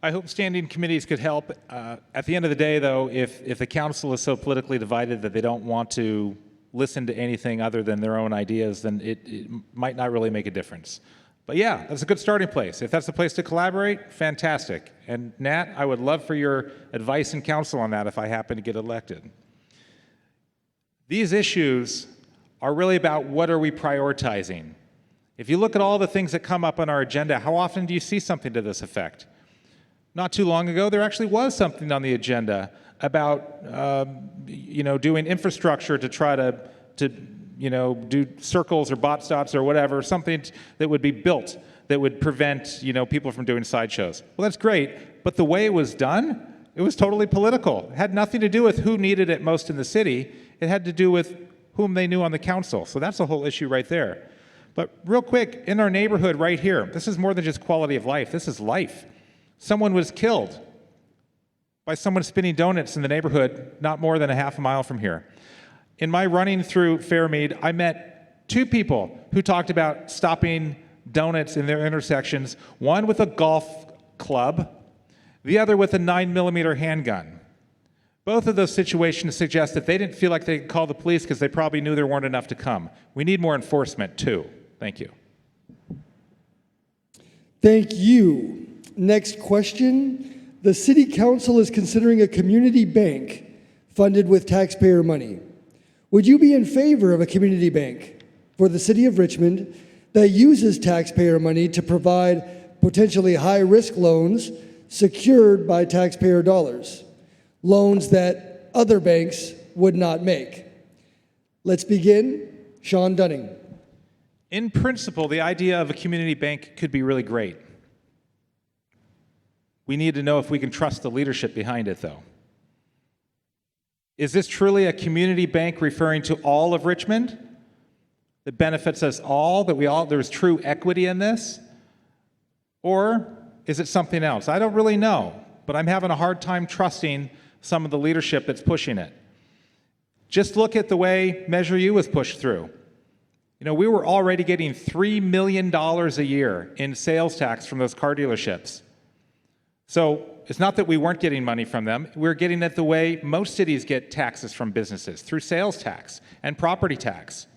I hope standing committees could help. At the end of the day, though, if the council is so politically divided that they don't want to listen to anything other than their own ideas, then it might not really make a difference. But yeah, that's a good starting place. If that's the place to collaborate, fantastic. And Nat, I would love for your advice and counsel on that if I happen to get elected. These issues are really about what are we prioritizing. If you look at all the things that come up on our agenda, how often do you see something to this effect? Not too long ago, there actually was something on the agenda about doing infrastructure to try to do circles or bot stops or whatever, something that would be built that would prevent people from doing sideshows. Well, that's great, but the way it was done, it was totally political. It had nothing to do with who needed it most in the city. It had to do with whom they knew on the council. So that's a whole issue right there. But real quick, in our neighborhood right here, this is more than just quality of life. This is life. Someone was killed by someone spinning donuts in the neighborhood not more than a half a mile from here. In my running through Fairmead, I met two people who talked about stopping donuts in their intersections, one with a golf club, the other with a 9mm handgun. Both of those situations suggest that they didn't feel like they could call the police because they probably knew there weren't enough to come. We need more enforcement too. Thank you. Thank you. Next question. The City Council is considering a community bank funded with taxpayer money. Would you be in favor of a community bank for the City of Richmond that uses taxpayer money to provide potentially high-risk loans secured by taxpayer dollars, loans that other banks would not make? Let's begin. Sean Dunning. In principle, the idea of a community bank could be really great. We need to know if we can trust the leadership behind it, though. Is this truly a community bank referring to all of Richmond that benefits us all, that there's true equity in this? Or is it something else? I don't really know, but I'm having a hard time trusting some of the leadership that's pushing it. Just look at the way Measure U was pushed through. We were already getting $3 million a year in sales tax from those car dealerships. So it's not that we weren't getting money from them. We're getting it the way most cities get taxes from businesses, through sales tax and property tax.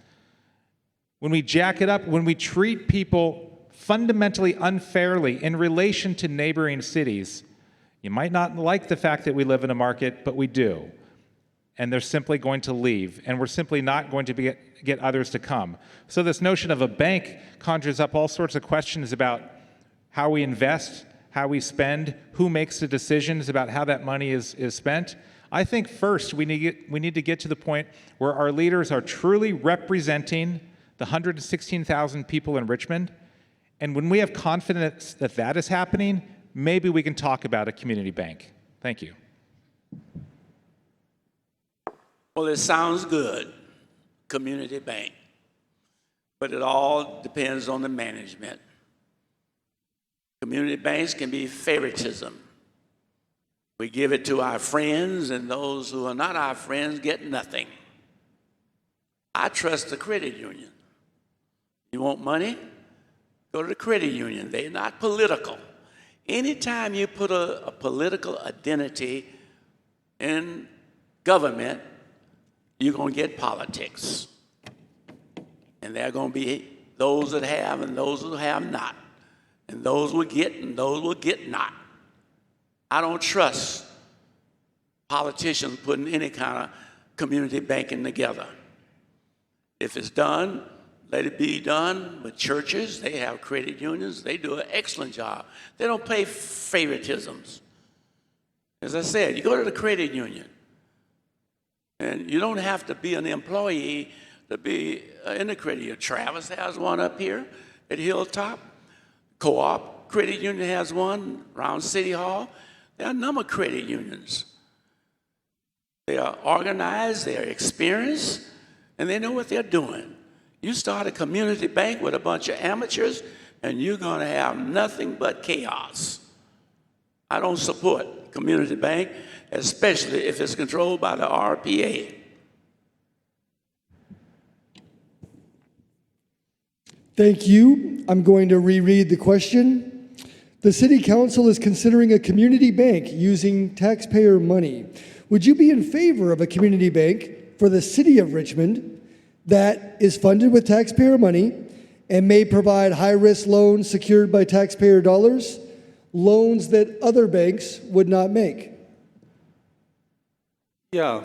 When we jack it up, when we treat people fundamentally unfairly in relation to neighboring cities, you might not like the fact that we live in a market, but we do. And they're simply going to leave, and we're simply not going to get others to come. So this notion of a bank conjures up all sorts of questions about how we invest, how we spend, who makes the decisions about how that money is spent. I think first we need to get to the point where our leaders are truly representing the 116,000 people in Richmond. And when we have confidence that that is happening, maybe we can talk about a community bank. Thank you. Well, it sounds good, community bank, but it all depends on the management. Community banks can be favoritism. We give it to our friends, and those who are not our friends get nothing. I trust the credit union. You want money? Go to the credit union. They're not political. Anytime you put a political identity in government, you're going to get politics. And there are going to be those that have and those who have not. And those will get and those will get not. I don't trust politicians putting any kind of community banking together. If it's done, let it be done. But churches, they have credit unions. They do an excellent job. They don't pay favoritisms. As I said, you go to the credit union, and you don't have to be an employee to be in the credit union. Travis has one up here at Hilltop. Co-op credit union has one around City Hall. There are a number of credit unions. They are organized, they are experienced, and they know what they're doing. You start a community bank with a bunch of amateurs, and you're going to have nothing but chaos. I don't support community bank, especially if it's controlled by the RPA. Thank you. I'm going to reread the question. The City Council is considering a community bank using taxpayer money. Would you be in favor of a community bank for the City of Richmond that is funded with taxpayer money and may provide high-risk loans secured by taxpayer dollars, loans that other banks would not make? Yeah,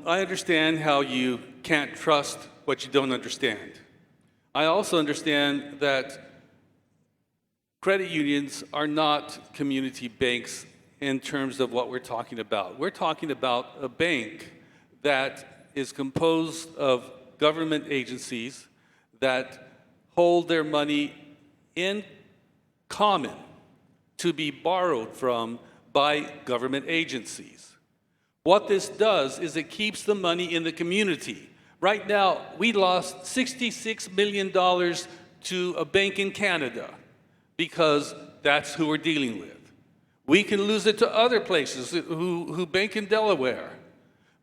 I understand how you can't trust what you don't understand. I also understand that credit unions are not community banks in terms of what we're talking about. We're talking about a bank that is composed of government agencies that hold their money in common to be borrowed from by government agencies. What this does is it keeps the money in the community. Right now, we lost $66 million to a bank in Canada because that's who we're dealing with. We can lose it to other places who bank in Delaware.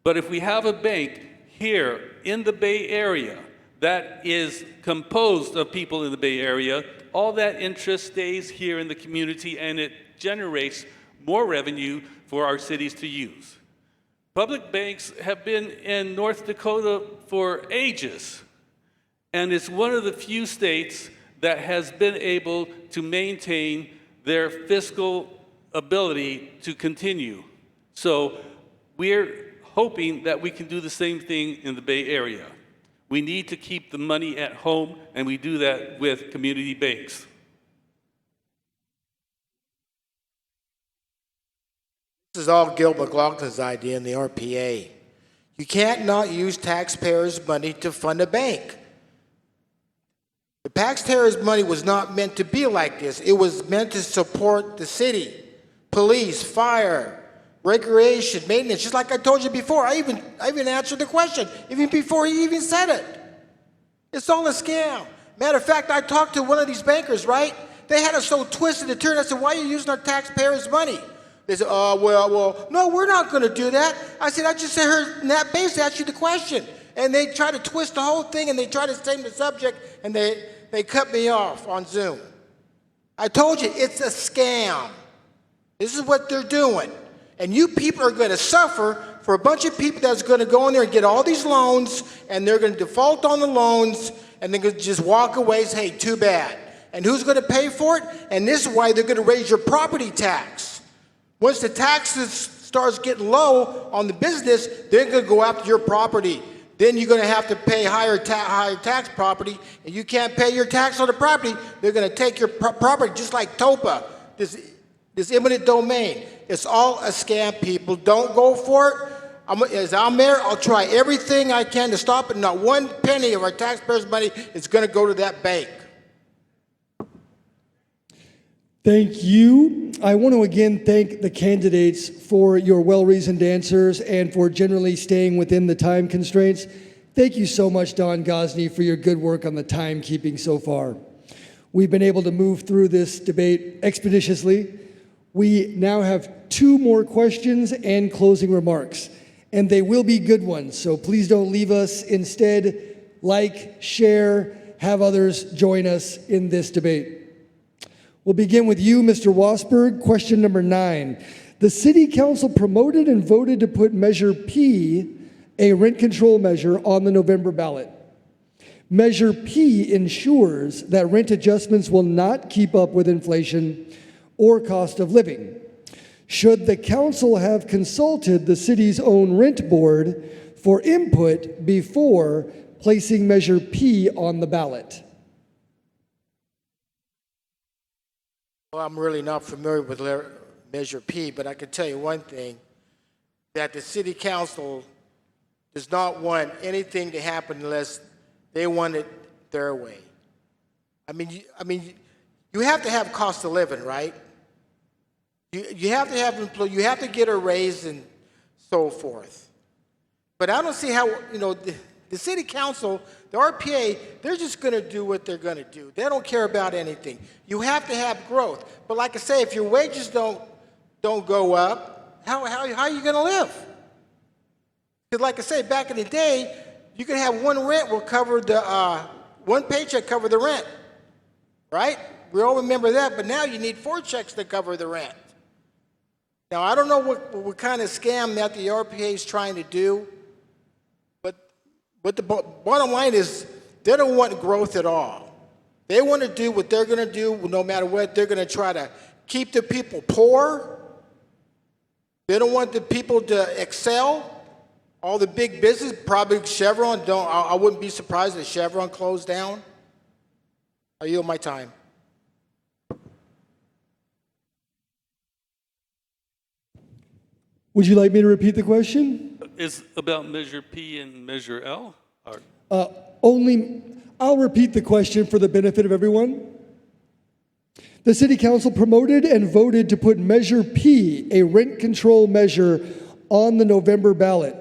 But if we have a bank here in the Bay Area that is composed of people in the Bay Area, all that interest stays here in the community and it generates more revenue for our cities to use. Public banks have been in North Dakota for ages, and it's one of the few states that has been able to maintain their fiscal ability to continue. So we're hoping that we can do the same thing in the Bay Area. We need to keep the money at home, and we do that with community banks. This is all Gil McLaughlin's idea in the RPA. You can't not use taxpayers' money to fund a bank. The taxpayers' money was not meant to be like this. It was meant to support the city, police, fire, recreation, maintenance, just like I told you before. I even answered the question, even before he even said it. It's all a scam. Matter of fact, I talked to one of these bankers, right? They had us so twisted and turned. I said, why are you using our taxpayers' money? They said, well, no, we're not going to do that. I said, I just heard Nat Bates ask you the question. And they try to twist the whole thing, and they try to change the subject, and they cut me off on Zoom. I told you, it's a scam. This is what they're doing. And you people are going to suffer for a bunch of people that's going to go in there and get all these loans, and they're going to default on the loans, and they're going to just walk away and say, hey, too bad. And who's going to pay for it? And this is why they're going to raise your property tax. Once the taxes starts getting low on the business, they're going to go after your property. Then you're going to have to pay higher tax property, and you can't pay your tax on the property. They're going to take your property, just like TOPA, this eminent domain. It's all a scam, people. Don't go for it. As I'm mayor, I'll try everything I can to stop it. Not one penny of our taxpayers' money is going to go to that bank. Thank you. I want to again thank the candidates for your well-reasoned answers and for generally staying within the time constraints. Thank you so much, Don Gosney, for your good work on the timekeeping so far. We've been able to move through this debate expeditiously. We now have 2 more questions and closing remarks, and they will be good ones, so please don't leave us. Instead, like, share, have others join us in this debate. We'll begin with you, Mr. Wassberg. Question number 9. The City Council promoted and voted to put Measure P, a rent control measure, on the November ballot. Measure P ensures that rent adjustments will not keep up with inflation or cost of living. Should the council have consulted the city's own rent board for input before placing Measure P on the ballot? Well, I'm really not familiar with Measure P, but I can tell you one thing, that the city council does not want anything to happen unless they want it their way. I mean, you have to have cost of living, right? You have to have employees, you have to get a raise and so forth. But I don't see how, the city council, the RPA, they're just going to do what they're going to do. They don't care about anything. You have to have growth. But like I say, if your wages don't go up, how are you going to live? Because like I say, back in the day, you could have one rent will cover one paycheck cover the rent, right? We all remember that, but now you need 4 checks to cover the rent. Now, I don't know what kind of scam that the RPA is trying to do, but the bottom line is they don't want growth at all. They want to do what they're going to do no matter what. They're going to try to keep the people poor. They don't want the people to excel. All the big business, probably Chevron, I wouldn't be surprised if Chevron closed down. I yield my time. Would you like me to repeat the question? Is about Measure P and Measure L? Or, I'll repeat the question for the benefit of everyone. The City Council promoted and voted to put Measure P, a rent control measure, on the November ballot.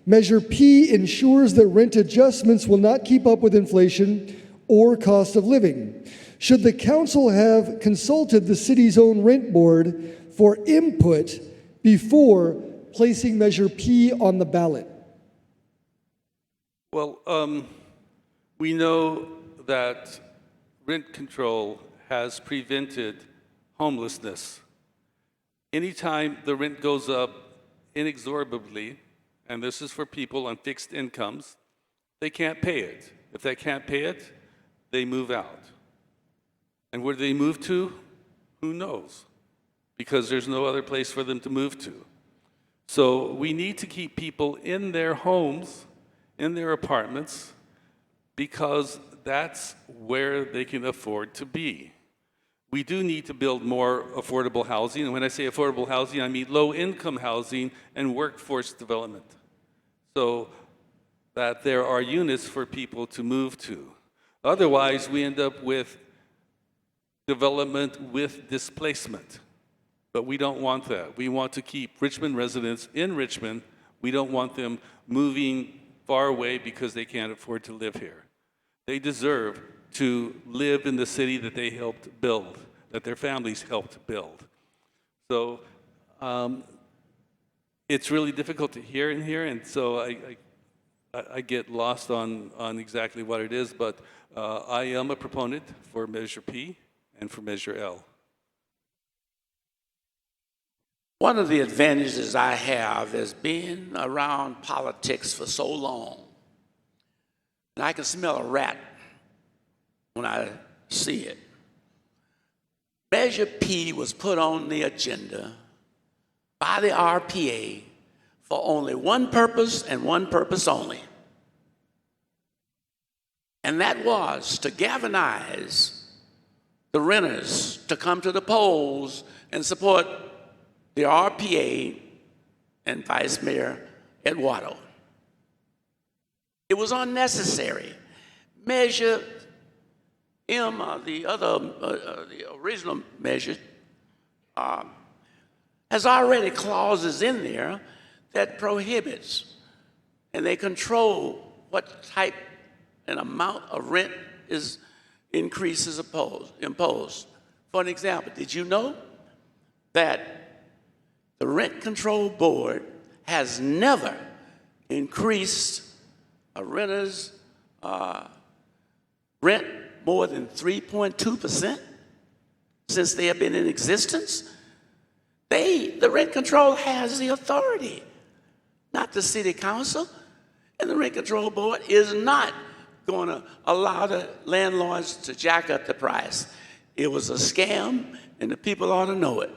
Measure P ensures that rent adjustments will not keep up with inflation or cost of living. Should the council have consulted the city's own rent board for input before placing Measure P on the ballot? well, we know that rent control has prevented homelessness. Anytime the rent goes up inexorably, and this is for people on fixed incomes, they can't pay it. If they can't pay it, they move out. And where do they move to? Who knows? Because there's no other place for them to move to. So we need to keep people in their homes, in their apartments, because that's where they can afford to be. We do need to build more affordable housing, and when I say affordable housing, I mean low-income housing and workforce development, so that there are units for people to move to. Otherwise, we end up with development with displacement, but we don't want that. We want to keep Richmond residents in Richmond. We don't want them moving far away because they can't afford to live here. They deserve to live in the city that they helped build, that their families helped build. So it's really difficult to hear in here, and so I get lost on exactly what it is, but I am a proponent for Measure P and for Measure L. One of the advantages I have is being around politics for so long, and I can smell a rat when I see it. Measure P was put on the agenda by the RPA for only one purpose and one purpose only. And that was to galvanize the renters to come to the polls and support the RPA and Vice Mayor Eduardo. It was unnecessary. Measure M, the original measure, has already clauses in there that prohibits, and they control what type and amount of rent is imposed. For an example, did you know that the Rent Control Board has never increased a renter's rent more than 3.2% since they have been in existence? The Rent Control has the authority, not the City Council. And the Rent Control Board is not going to allow the landlords to jack up the price. It was a scam, and the people ought to know it.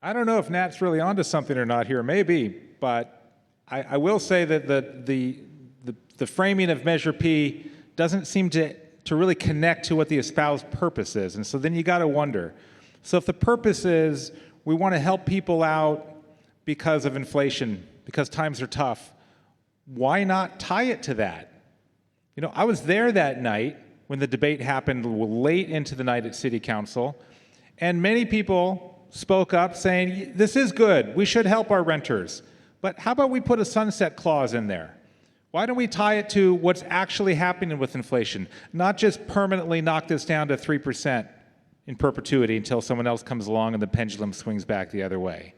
I don't know if Nat's really onto something or not here, maybe, but I will say that the framing of Measure P doesn't seem to really connect to what the espoused purpose is. And so then you got to wonder. So if the purpose is we want to help people out because of inflation, because times are tough, why not tie it to that? You know, I was there that night when the debate happened late into the night at City Council, and many people spoke up saying, this is good, we should help our renters, but how about we put a sunset clause in there? Why don't we tie it to what's actually happening with inflation, not just permanently knock this down to 3% in perpetuity until someone else comes along and the pendulum swings back the other way?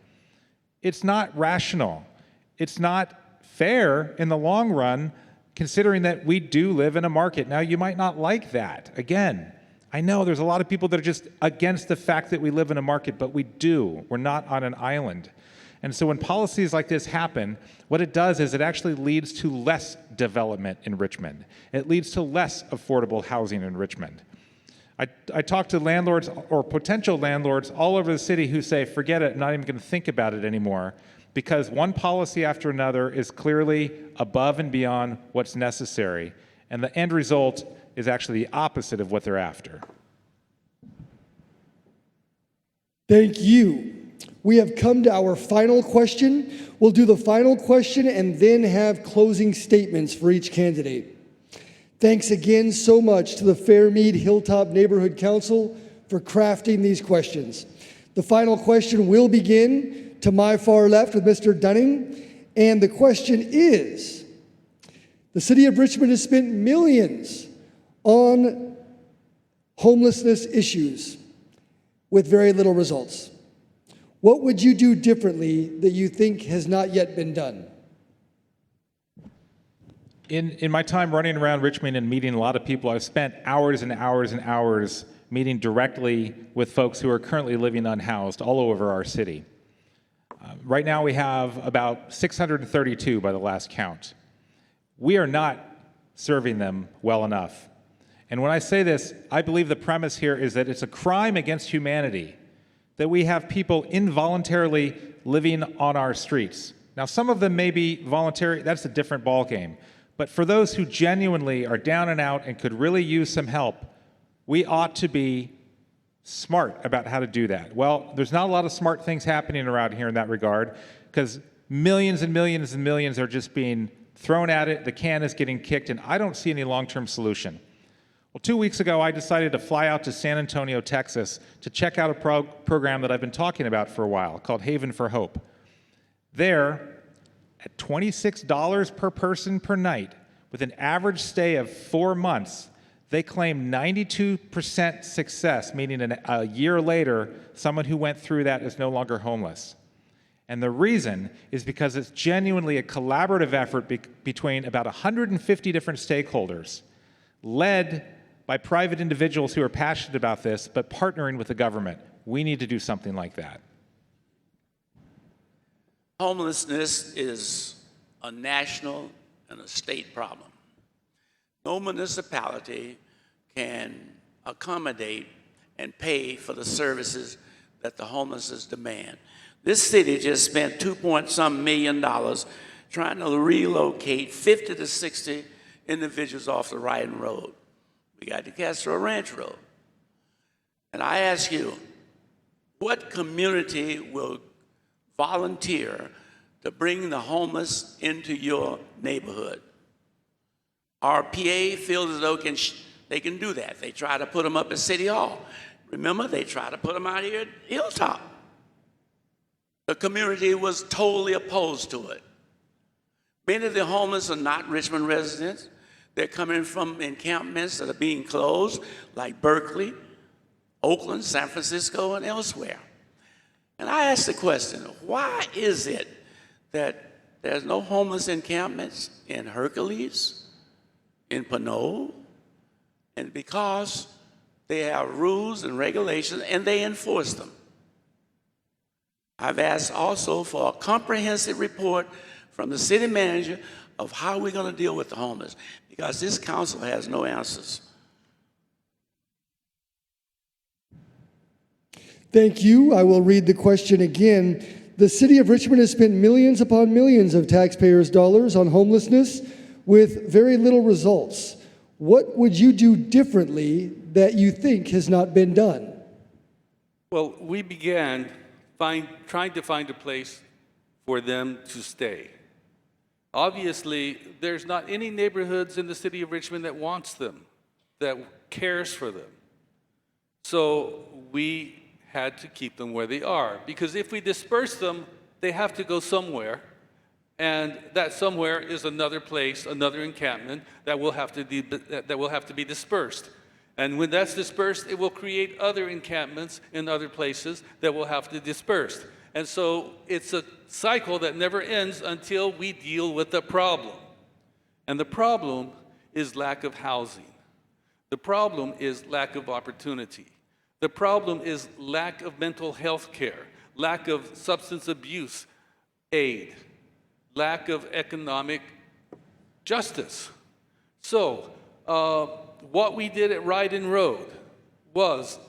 It's not rational. It's not fair in the long run, considering that we do live in a market. Now, you might not like that. Again, I know there's a lot of people that are just against the fact that we live in a market, but we do. We're not on an island. And so when policies like this happen, what it does is it actually leads to less development in Richmond. It leads to less affordable housing in Richmond. I talk to landlords or potential landlords all over the city who say, forget it, I'm not even going to think about it anymore, because one policy after another is clearly above and beyond what's necessary. And the end result is actually the opposite of what they're after. Thank you. We have come to our final question. We'll do the final question and then have closing statements for each candidate. Thanks again so much to the Fairmead Hilltop Neighborhood Council for crafting these questions. The final question will begin to my far left with Mr. Dunning, and the question is, the City of Richmond has spent millions on homelessness issues with very little results. What would you do differently that you think has not yet been done? In my time running around Richmond and meeting a lot of people, I've spent hours and hours and hours meeting directly with folks who are currently living unhoused all over our city. Right now we have about 632 by the last count. We are not serving them well enough. And when I say this, I believe the premise here is that it's a crime against humanity that we have people involuntarily living on our streets. Now, some of them may be voluntary, that's a different ballgame. But for those who genuinely are down and out and could really use some help, we ought to be smart about how to do that. Well, there's not a lot of smart things happening around here in that regard, because millions and millions and millions are just being thrown at it, the can is getting kicked, and I don't see any long-term solution. Well, 2 weeks ago, I decided to fly out to San Antonio, Texas, to check out a program that I've been talking about for a while called Haven for Hope. There, at $26 per person per night, with an average stay of 4 months, they claim 92% success, meaning a year later, someone who went through that is no longer homeless. And the reason is because it's genuinely a collaborative effort between about 150 different stakeholders, led by private individuals who are passionate about this, but partnering with the government. We need to do something like that. Homelessness is a national and a state problem. No municipality can accommodate and pay for the services that the homeless demand. This city just spent $2.some million trying to relocate 50 to 60 individuals off the Ryden Road. We got the Castro Ranch Road. And I ask you, what community will volunteer to bring the homeless into your neighborhood? Our PA feels as though they can do that. They try to put them up at City Hall. Remember, they try to put them out here at Hilltop. The community was totally opposed to it. Many of the homeless are not Richmond residents. They're coming from encampments that are being closed, like Berkeley, Oakland, San Francisco, and elsewhere. And I ask the question, why is it that there's no homeless encampments in Hercules, in Pinole? And because they have rules and regulations and they enforce them. I've asked also for a comprehensive report from the city manager of how we're going to deal with the homeless, because this council has no answers. Thank you. I will read the question again. The City of Richmond has spent millions upon millions of taxpayers' dollars on homelessness with very little results. What would you do differently that you think has not been done? Well, we began trying to find a place for them to stay. Obviously, there's not any neighborhoods in the city of Richmond that wants them, that cares for them. So we had to keep them where they are, because if we disperse them, they have to go somewhere, and that somewhere is another place, another encampment that will have to be dispersed. And when that's dispersed, it will create other encampments in other places that will have to disperse. And so it's a cycle that never ends until we deal with the problem. And the problem is lack of housing. The problem is lack of opportunity. The problem is lack of mental health care, lack of substance abuse aid, lack of economic justice. So what we did at Ryden Road was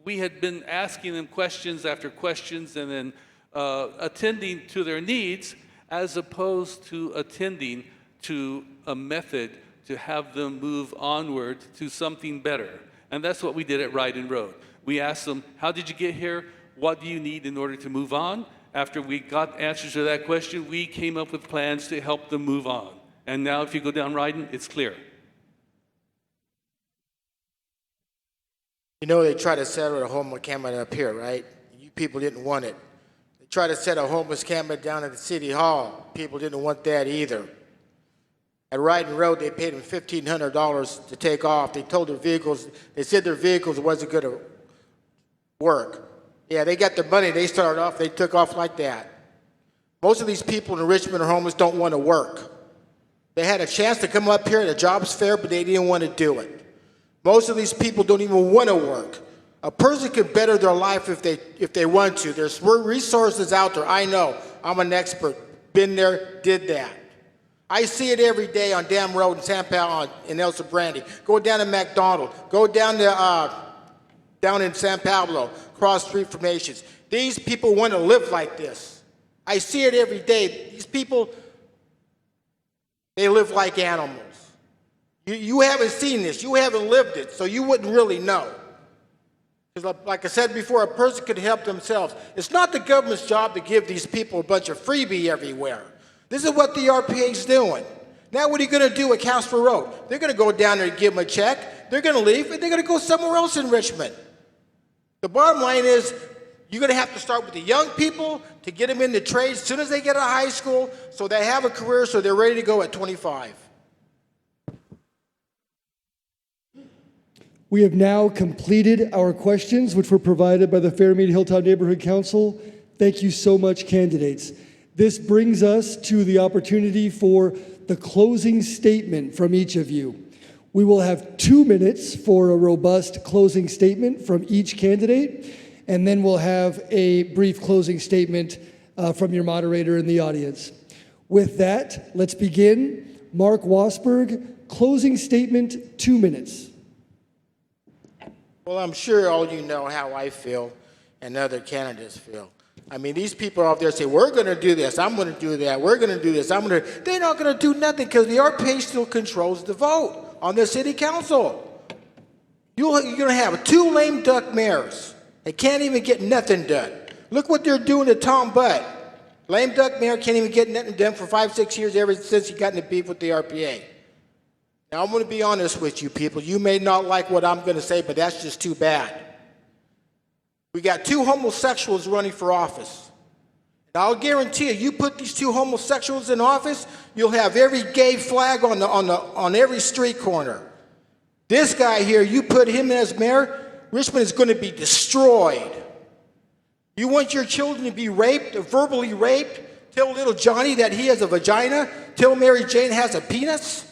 we had been asking them questions after questions and then attending to their needs as opposed to attending to a method to have them move onward to something better. And that's what we did at Ride and Road. We asked them, how did you get here? What do you need in order to move on? After we got answers to that question, we came up with plans to help them move on. And now if you go down Ryden, it's clear. You know, they tried to settle a homeless camp up here, right? You people didn't want it. They tried to set a homeless camp down at the city hall. People didn't want that either. At Ryden Road, they paid them $1,500 to take off. They told their vehicles, they said their vehicles wasn't going to work. Yeah, they got their money. They started off, they took off like that. Most of these people in Richmond are homeless, don't want to work. They had a chance to come up here at a jobs fair, but they didn't want to do it. Most of these people don't even want to work. A person could better their life if they want to. There's resources out there. I know. I'm an expert. Been there, did that. I see it every day on Dam Road in San Pablo, in El Sobrante. Go down to McDonald. Go down to down in San Pablo, cross street formations. These people want to live like this. I see it every day. These people, they live like animals. You haven't seen this. You haven't lived it, so you wouldn't really know. Because like I said before, a person could help themselves. It's not the government's job to give these people a bunch of freebie everywhere. This is what the RPA is doing. Now what are you going to do at Casper Road? They're going to go down there and give them a check. They're going to leave, and they're going to go somewhere else in Richmond. The bottom line is you're going to have to start with the young people to get them in the trades as soon as they get out of high school so they have a career so they're ready to go at 25. We have now completed our questions, which were provided by the Fairmead Hilltop Neighborhood Council. Thank you so much, candidates. This brings us to the opportunity for the closing statement from each of you. We will have 2 minutes for a robust closing statement from each candidate, and then we'll have a brief closing statement from your moderator in the audience. With that, let's begin. Mark Wassberg, closing statement, 2 minutes. Well, I'm sure all you know how I feel and other candidates feel. I mean, these people out there say, we're going to do this, I'm going to do that, we're going to do this, they're not going to do nothing because the RPA still controls the vote on the city council. You're going to have 2 lame duck mayors. They can't even get nothing done. Look what they're doing to Tom Butt. Lame duck mayor can't even get nothing done for 5-6 years ever since he got in the beef with the RPA. Now, I'm going to be honest with you people. You may not like what I'm going to say, but that's just too bad. We got 2 homosexuals running for office. And I'll guarantee you put these 2 homosexuals in office, you'll have every gay flag on every street corner. This guy here, you put him as mayor, Richmond is going to be destroyed. You want your children to be raped, or verbally raped? Tell little Johnny that he has a vagina? Tell Mary Jane has a penis?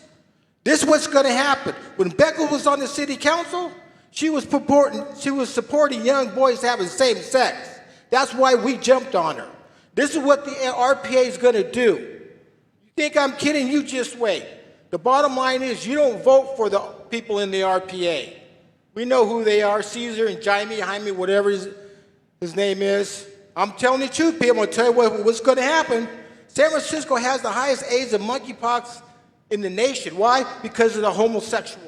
This is what's going to happen. When Becca was on the city council, she was supporting young boys having same sex. That's why we jumped on her. This is what the RPA is going to do. You think I'm kidding? You just wait. The bottom line is you don't vote for the people in the RPA. We know who they are, Caesar and Jaime, whatever his name is. I'm telling the truth, people. I'm going to tell you what's going to happen. San Francisco has the highest AIDS and monkeypox in the nation. Why? Because of the homosexuals.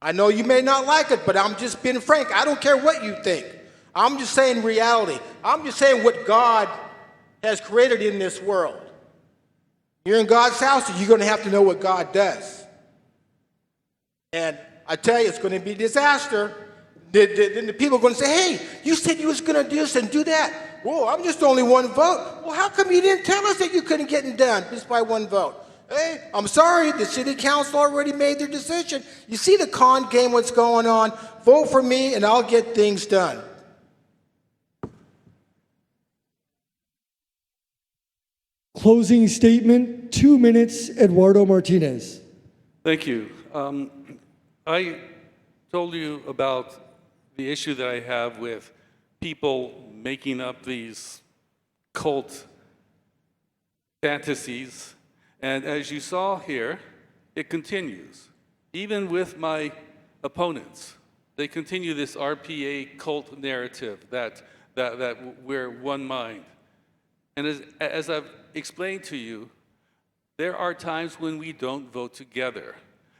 I know you may not like it, but I'm just being frank. I don't care what you think. I'm just saying reality. I'm just saying what God has created in this world. You're in God's house, and you're going to have to know what God does. And I tell you, it's going to be a disaster. Then the people are going to say, hey, you said you was going to do this and do that. Well, I'm just only 1 vote. Well, how come you didn't tell us that you couldn't get it done just by 1 vote? Hey, I'm sorry, the city council already made their decision. You see the con game, what's going on? Vote for me, and I'll get things done. Closing statement, 2 minutes, Eduardo Martinez. Thank you. I told you about the issue that I have with people making up these cult fantasies. And as you saw here, it continues. Even with my opponents, They continue this RPA cult narrative that we're one mind. And as I've explained to you, there are times when we don't vote together.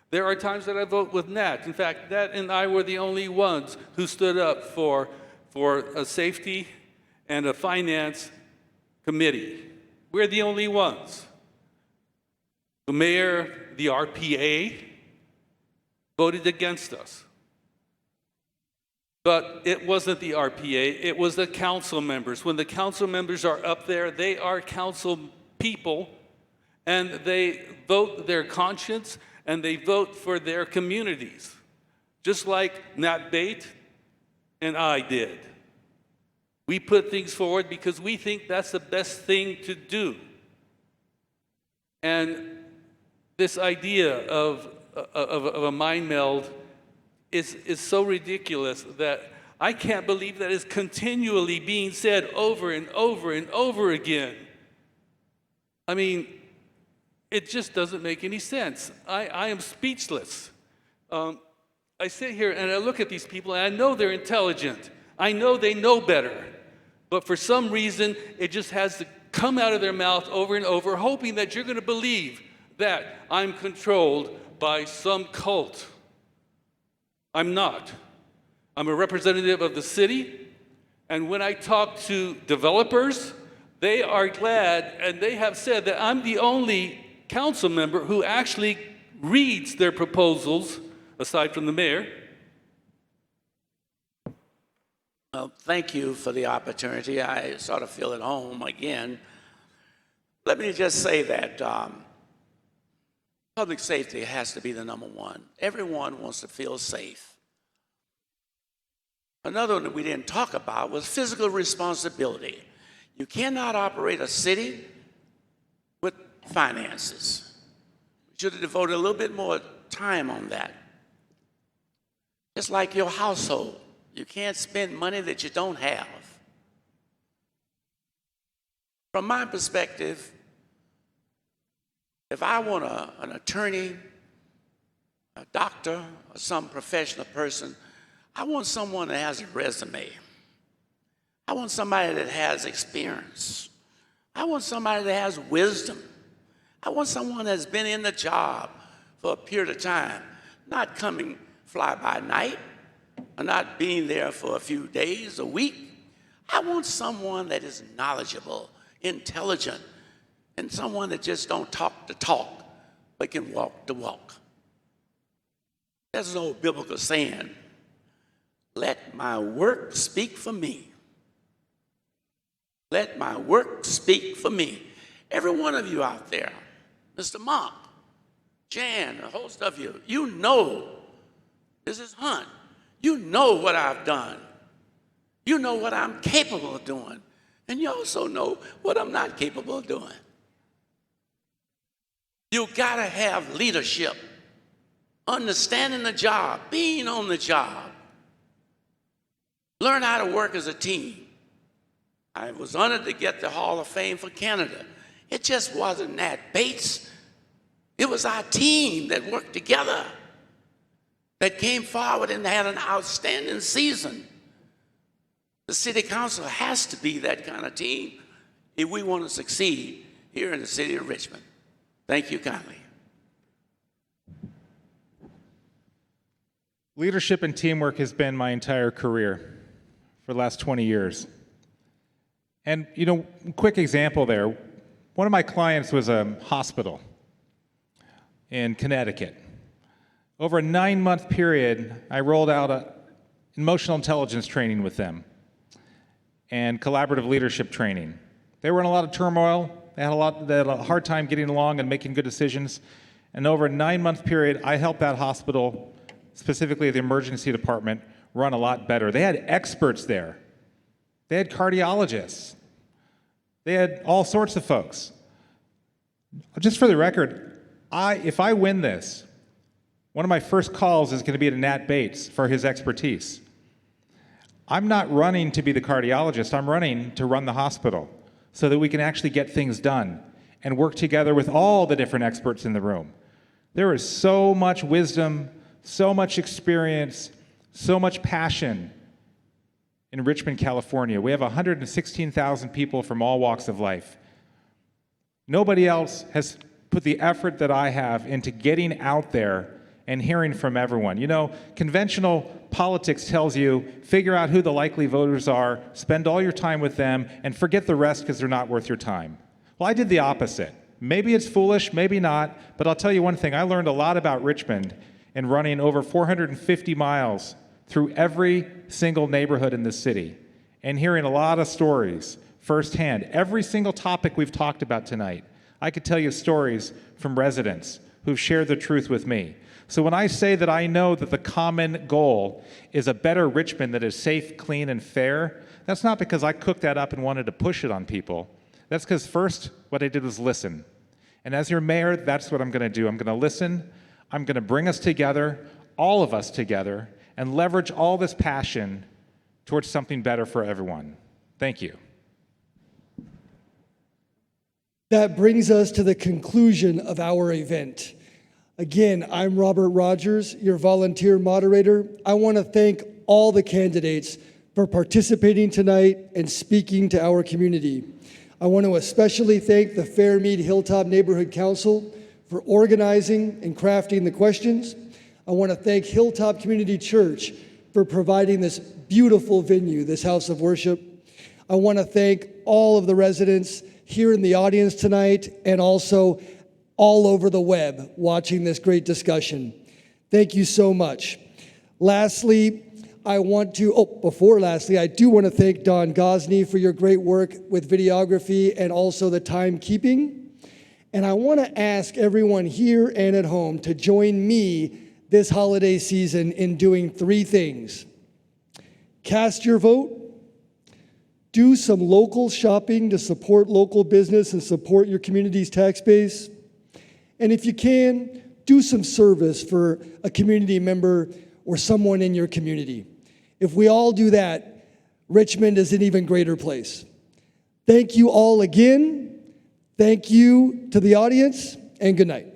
There are times that I vote with Nat. In fact, Nat and I were the only ones who stood up for a safety and a finance committee. We're the only ones. The mayor, the RPA, voted against us. But it wasn't the RPA, it was the council members. When the council members are up there, they are council people, and they vote their conscience, and they vote for their communities, just like Nat Bate and I did. We put things forward because we think that's the best thing to do. And this idea of a mind meld is so ridiculous that I can't believe that it's continually being said over and over and over again. I mean, it just doesn't make any sense. I am speechless. I sit here and I look at these people and I know they're intelligent. I know they know better. But for some reason, it just has to come out of their mouth over and over, hoping that you're going to believe that I'm controlled by some cult. I'm not. I'm a representative of the city, and when I talk to developers, they are glad, and they have said that I'm the only council member who actually reads their proposals, aside from the mayor. Well, thank you for the opportunity. I sort of feel at home again. Let me just say that public safety has to be the number one. Everyone wants to feel safe. Another one that we didn't talk about was physical responsibility. You cannot operate a city with finances. We should have devoted a little bit more time on that. Just like your household. You can't spend money that you don't have. From my perspective, if I want an attorney, a doctor, or some professional person, I want someone that has a resume. I want somebody that has experience. I want somebody that has wisdom. I want someone that's been in the job for a period of time, not coming fly by night, or not being there for a few days, a week. I want someone that is knowledgeable, intelligent, and someone that just don't talk the talk, but can walk the walk. There's an old biblical saying, let my work speak for me. Let my work speak for me. Every one of you out there, Mr. Mark, Jan, a host of you, you know, this is Hunt. You know what I've done. You know what I'm capable of doing. And you also know what I'm not capable of doing. You gotta have leadership, understanding the job, being on the job. Learn how to work as a team. I was honored to get the Hall of Fame for Canada. It just wasn't Nat Bates. It was our team that worked together, that came forward and had an outstanding season. The city council has to be that kind of team if we want to succeed here in the city of Richmond. Thank you kindly. Leadership and teamwork has been my entire career for the last 20 years. And, you know, quick example there. One of my clients was a hospital in Connecticut. Over a 9-month period, I rolled out an emotional intelligence training with them and collaborative leadership training. They were in a lot of turmoil. They had a hard time getting along and making good decisions. And over a 9-month period, I helped that hospital, specifically the emergency department, run a lot better. They had experts there. They had cardiologists. They had all sorts of folks. Just for the record, if I win this, one of my first calls is going to be to Nat Bates for his expertise. I'm not running to be the cardiologist. I'm running to run the hospital so that we can actually get things done and work together with all the different experts in the room. There is so much wisdom, so much experience, so much passion in Richmond, California. We have 116,000 people from all walks of life. Nobody else has put the effort that I have into getting out there and hearing from everyone. You know, conventional politics tells you, figure out who the likely voters are, spend all your time with them, and forget the rest because they're not worth your time. Well, I did the opposite. Maybe it's foolish, maybe not, but I'll tell you one thing. I learned a lot about Richmond in running over 450 miles through every single neighborhood in the city and hearing a lot of stories firsthand. Every single topic we've talked about tonight, I could tell you stories from residents who've shared the truth with me. So when I say that I know that the common goal is a better Richmond that is safe, clean, and fair, that's not because I cooked that up and wanted to push it on people. That's because first, what I did was listen. And as your mayor, that's what I'm going to do. I'm going to listen. I'm going to bring us together, all of us together, and leverage all this passion towards something better for everyone. Thank you. That brings us to the conclusion of our event. Again, I'm Robert Rogers, your volunteer moderator. I want to thank all the candidates for participating tonight and speaking to our community. I want to especially thank the Fairmead Hilltop Neighborhood Council for organizing and crafting the questions. I want to thank Hilltop Community Church for providing this beautiful venue, this house of worship. I want to thank all of the residents here in the audience tonight and also all over the web watching this great discussion. Thank you so much. Lastly, I do want to thank Don Gosney for your great work with videography and also the timekeeping. And I want to ask everyone here and at home to join me this holiday season in doing 3 things. Cast your vote, do some local shopping to support local business and support your community's tax base, and if you can, do some service for a community member or someone in your community. If we all do that, Richmond is an even greater place. Thank you all again. Thank you to the audience, and good night.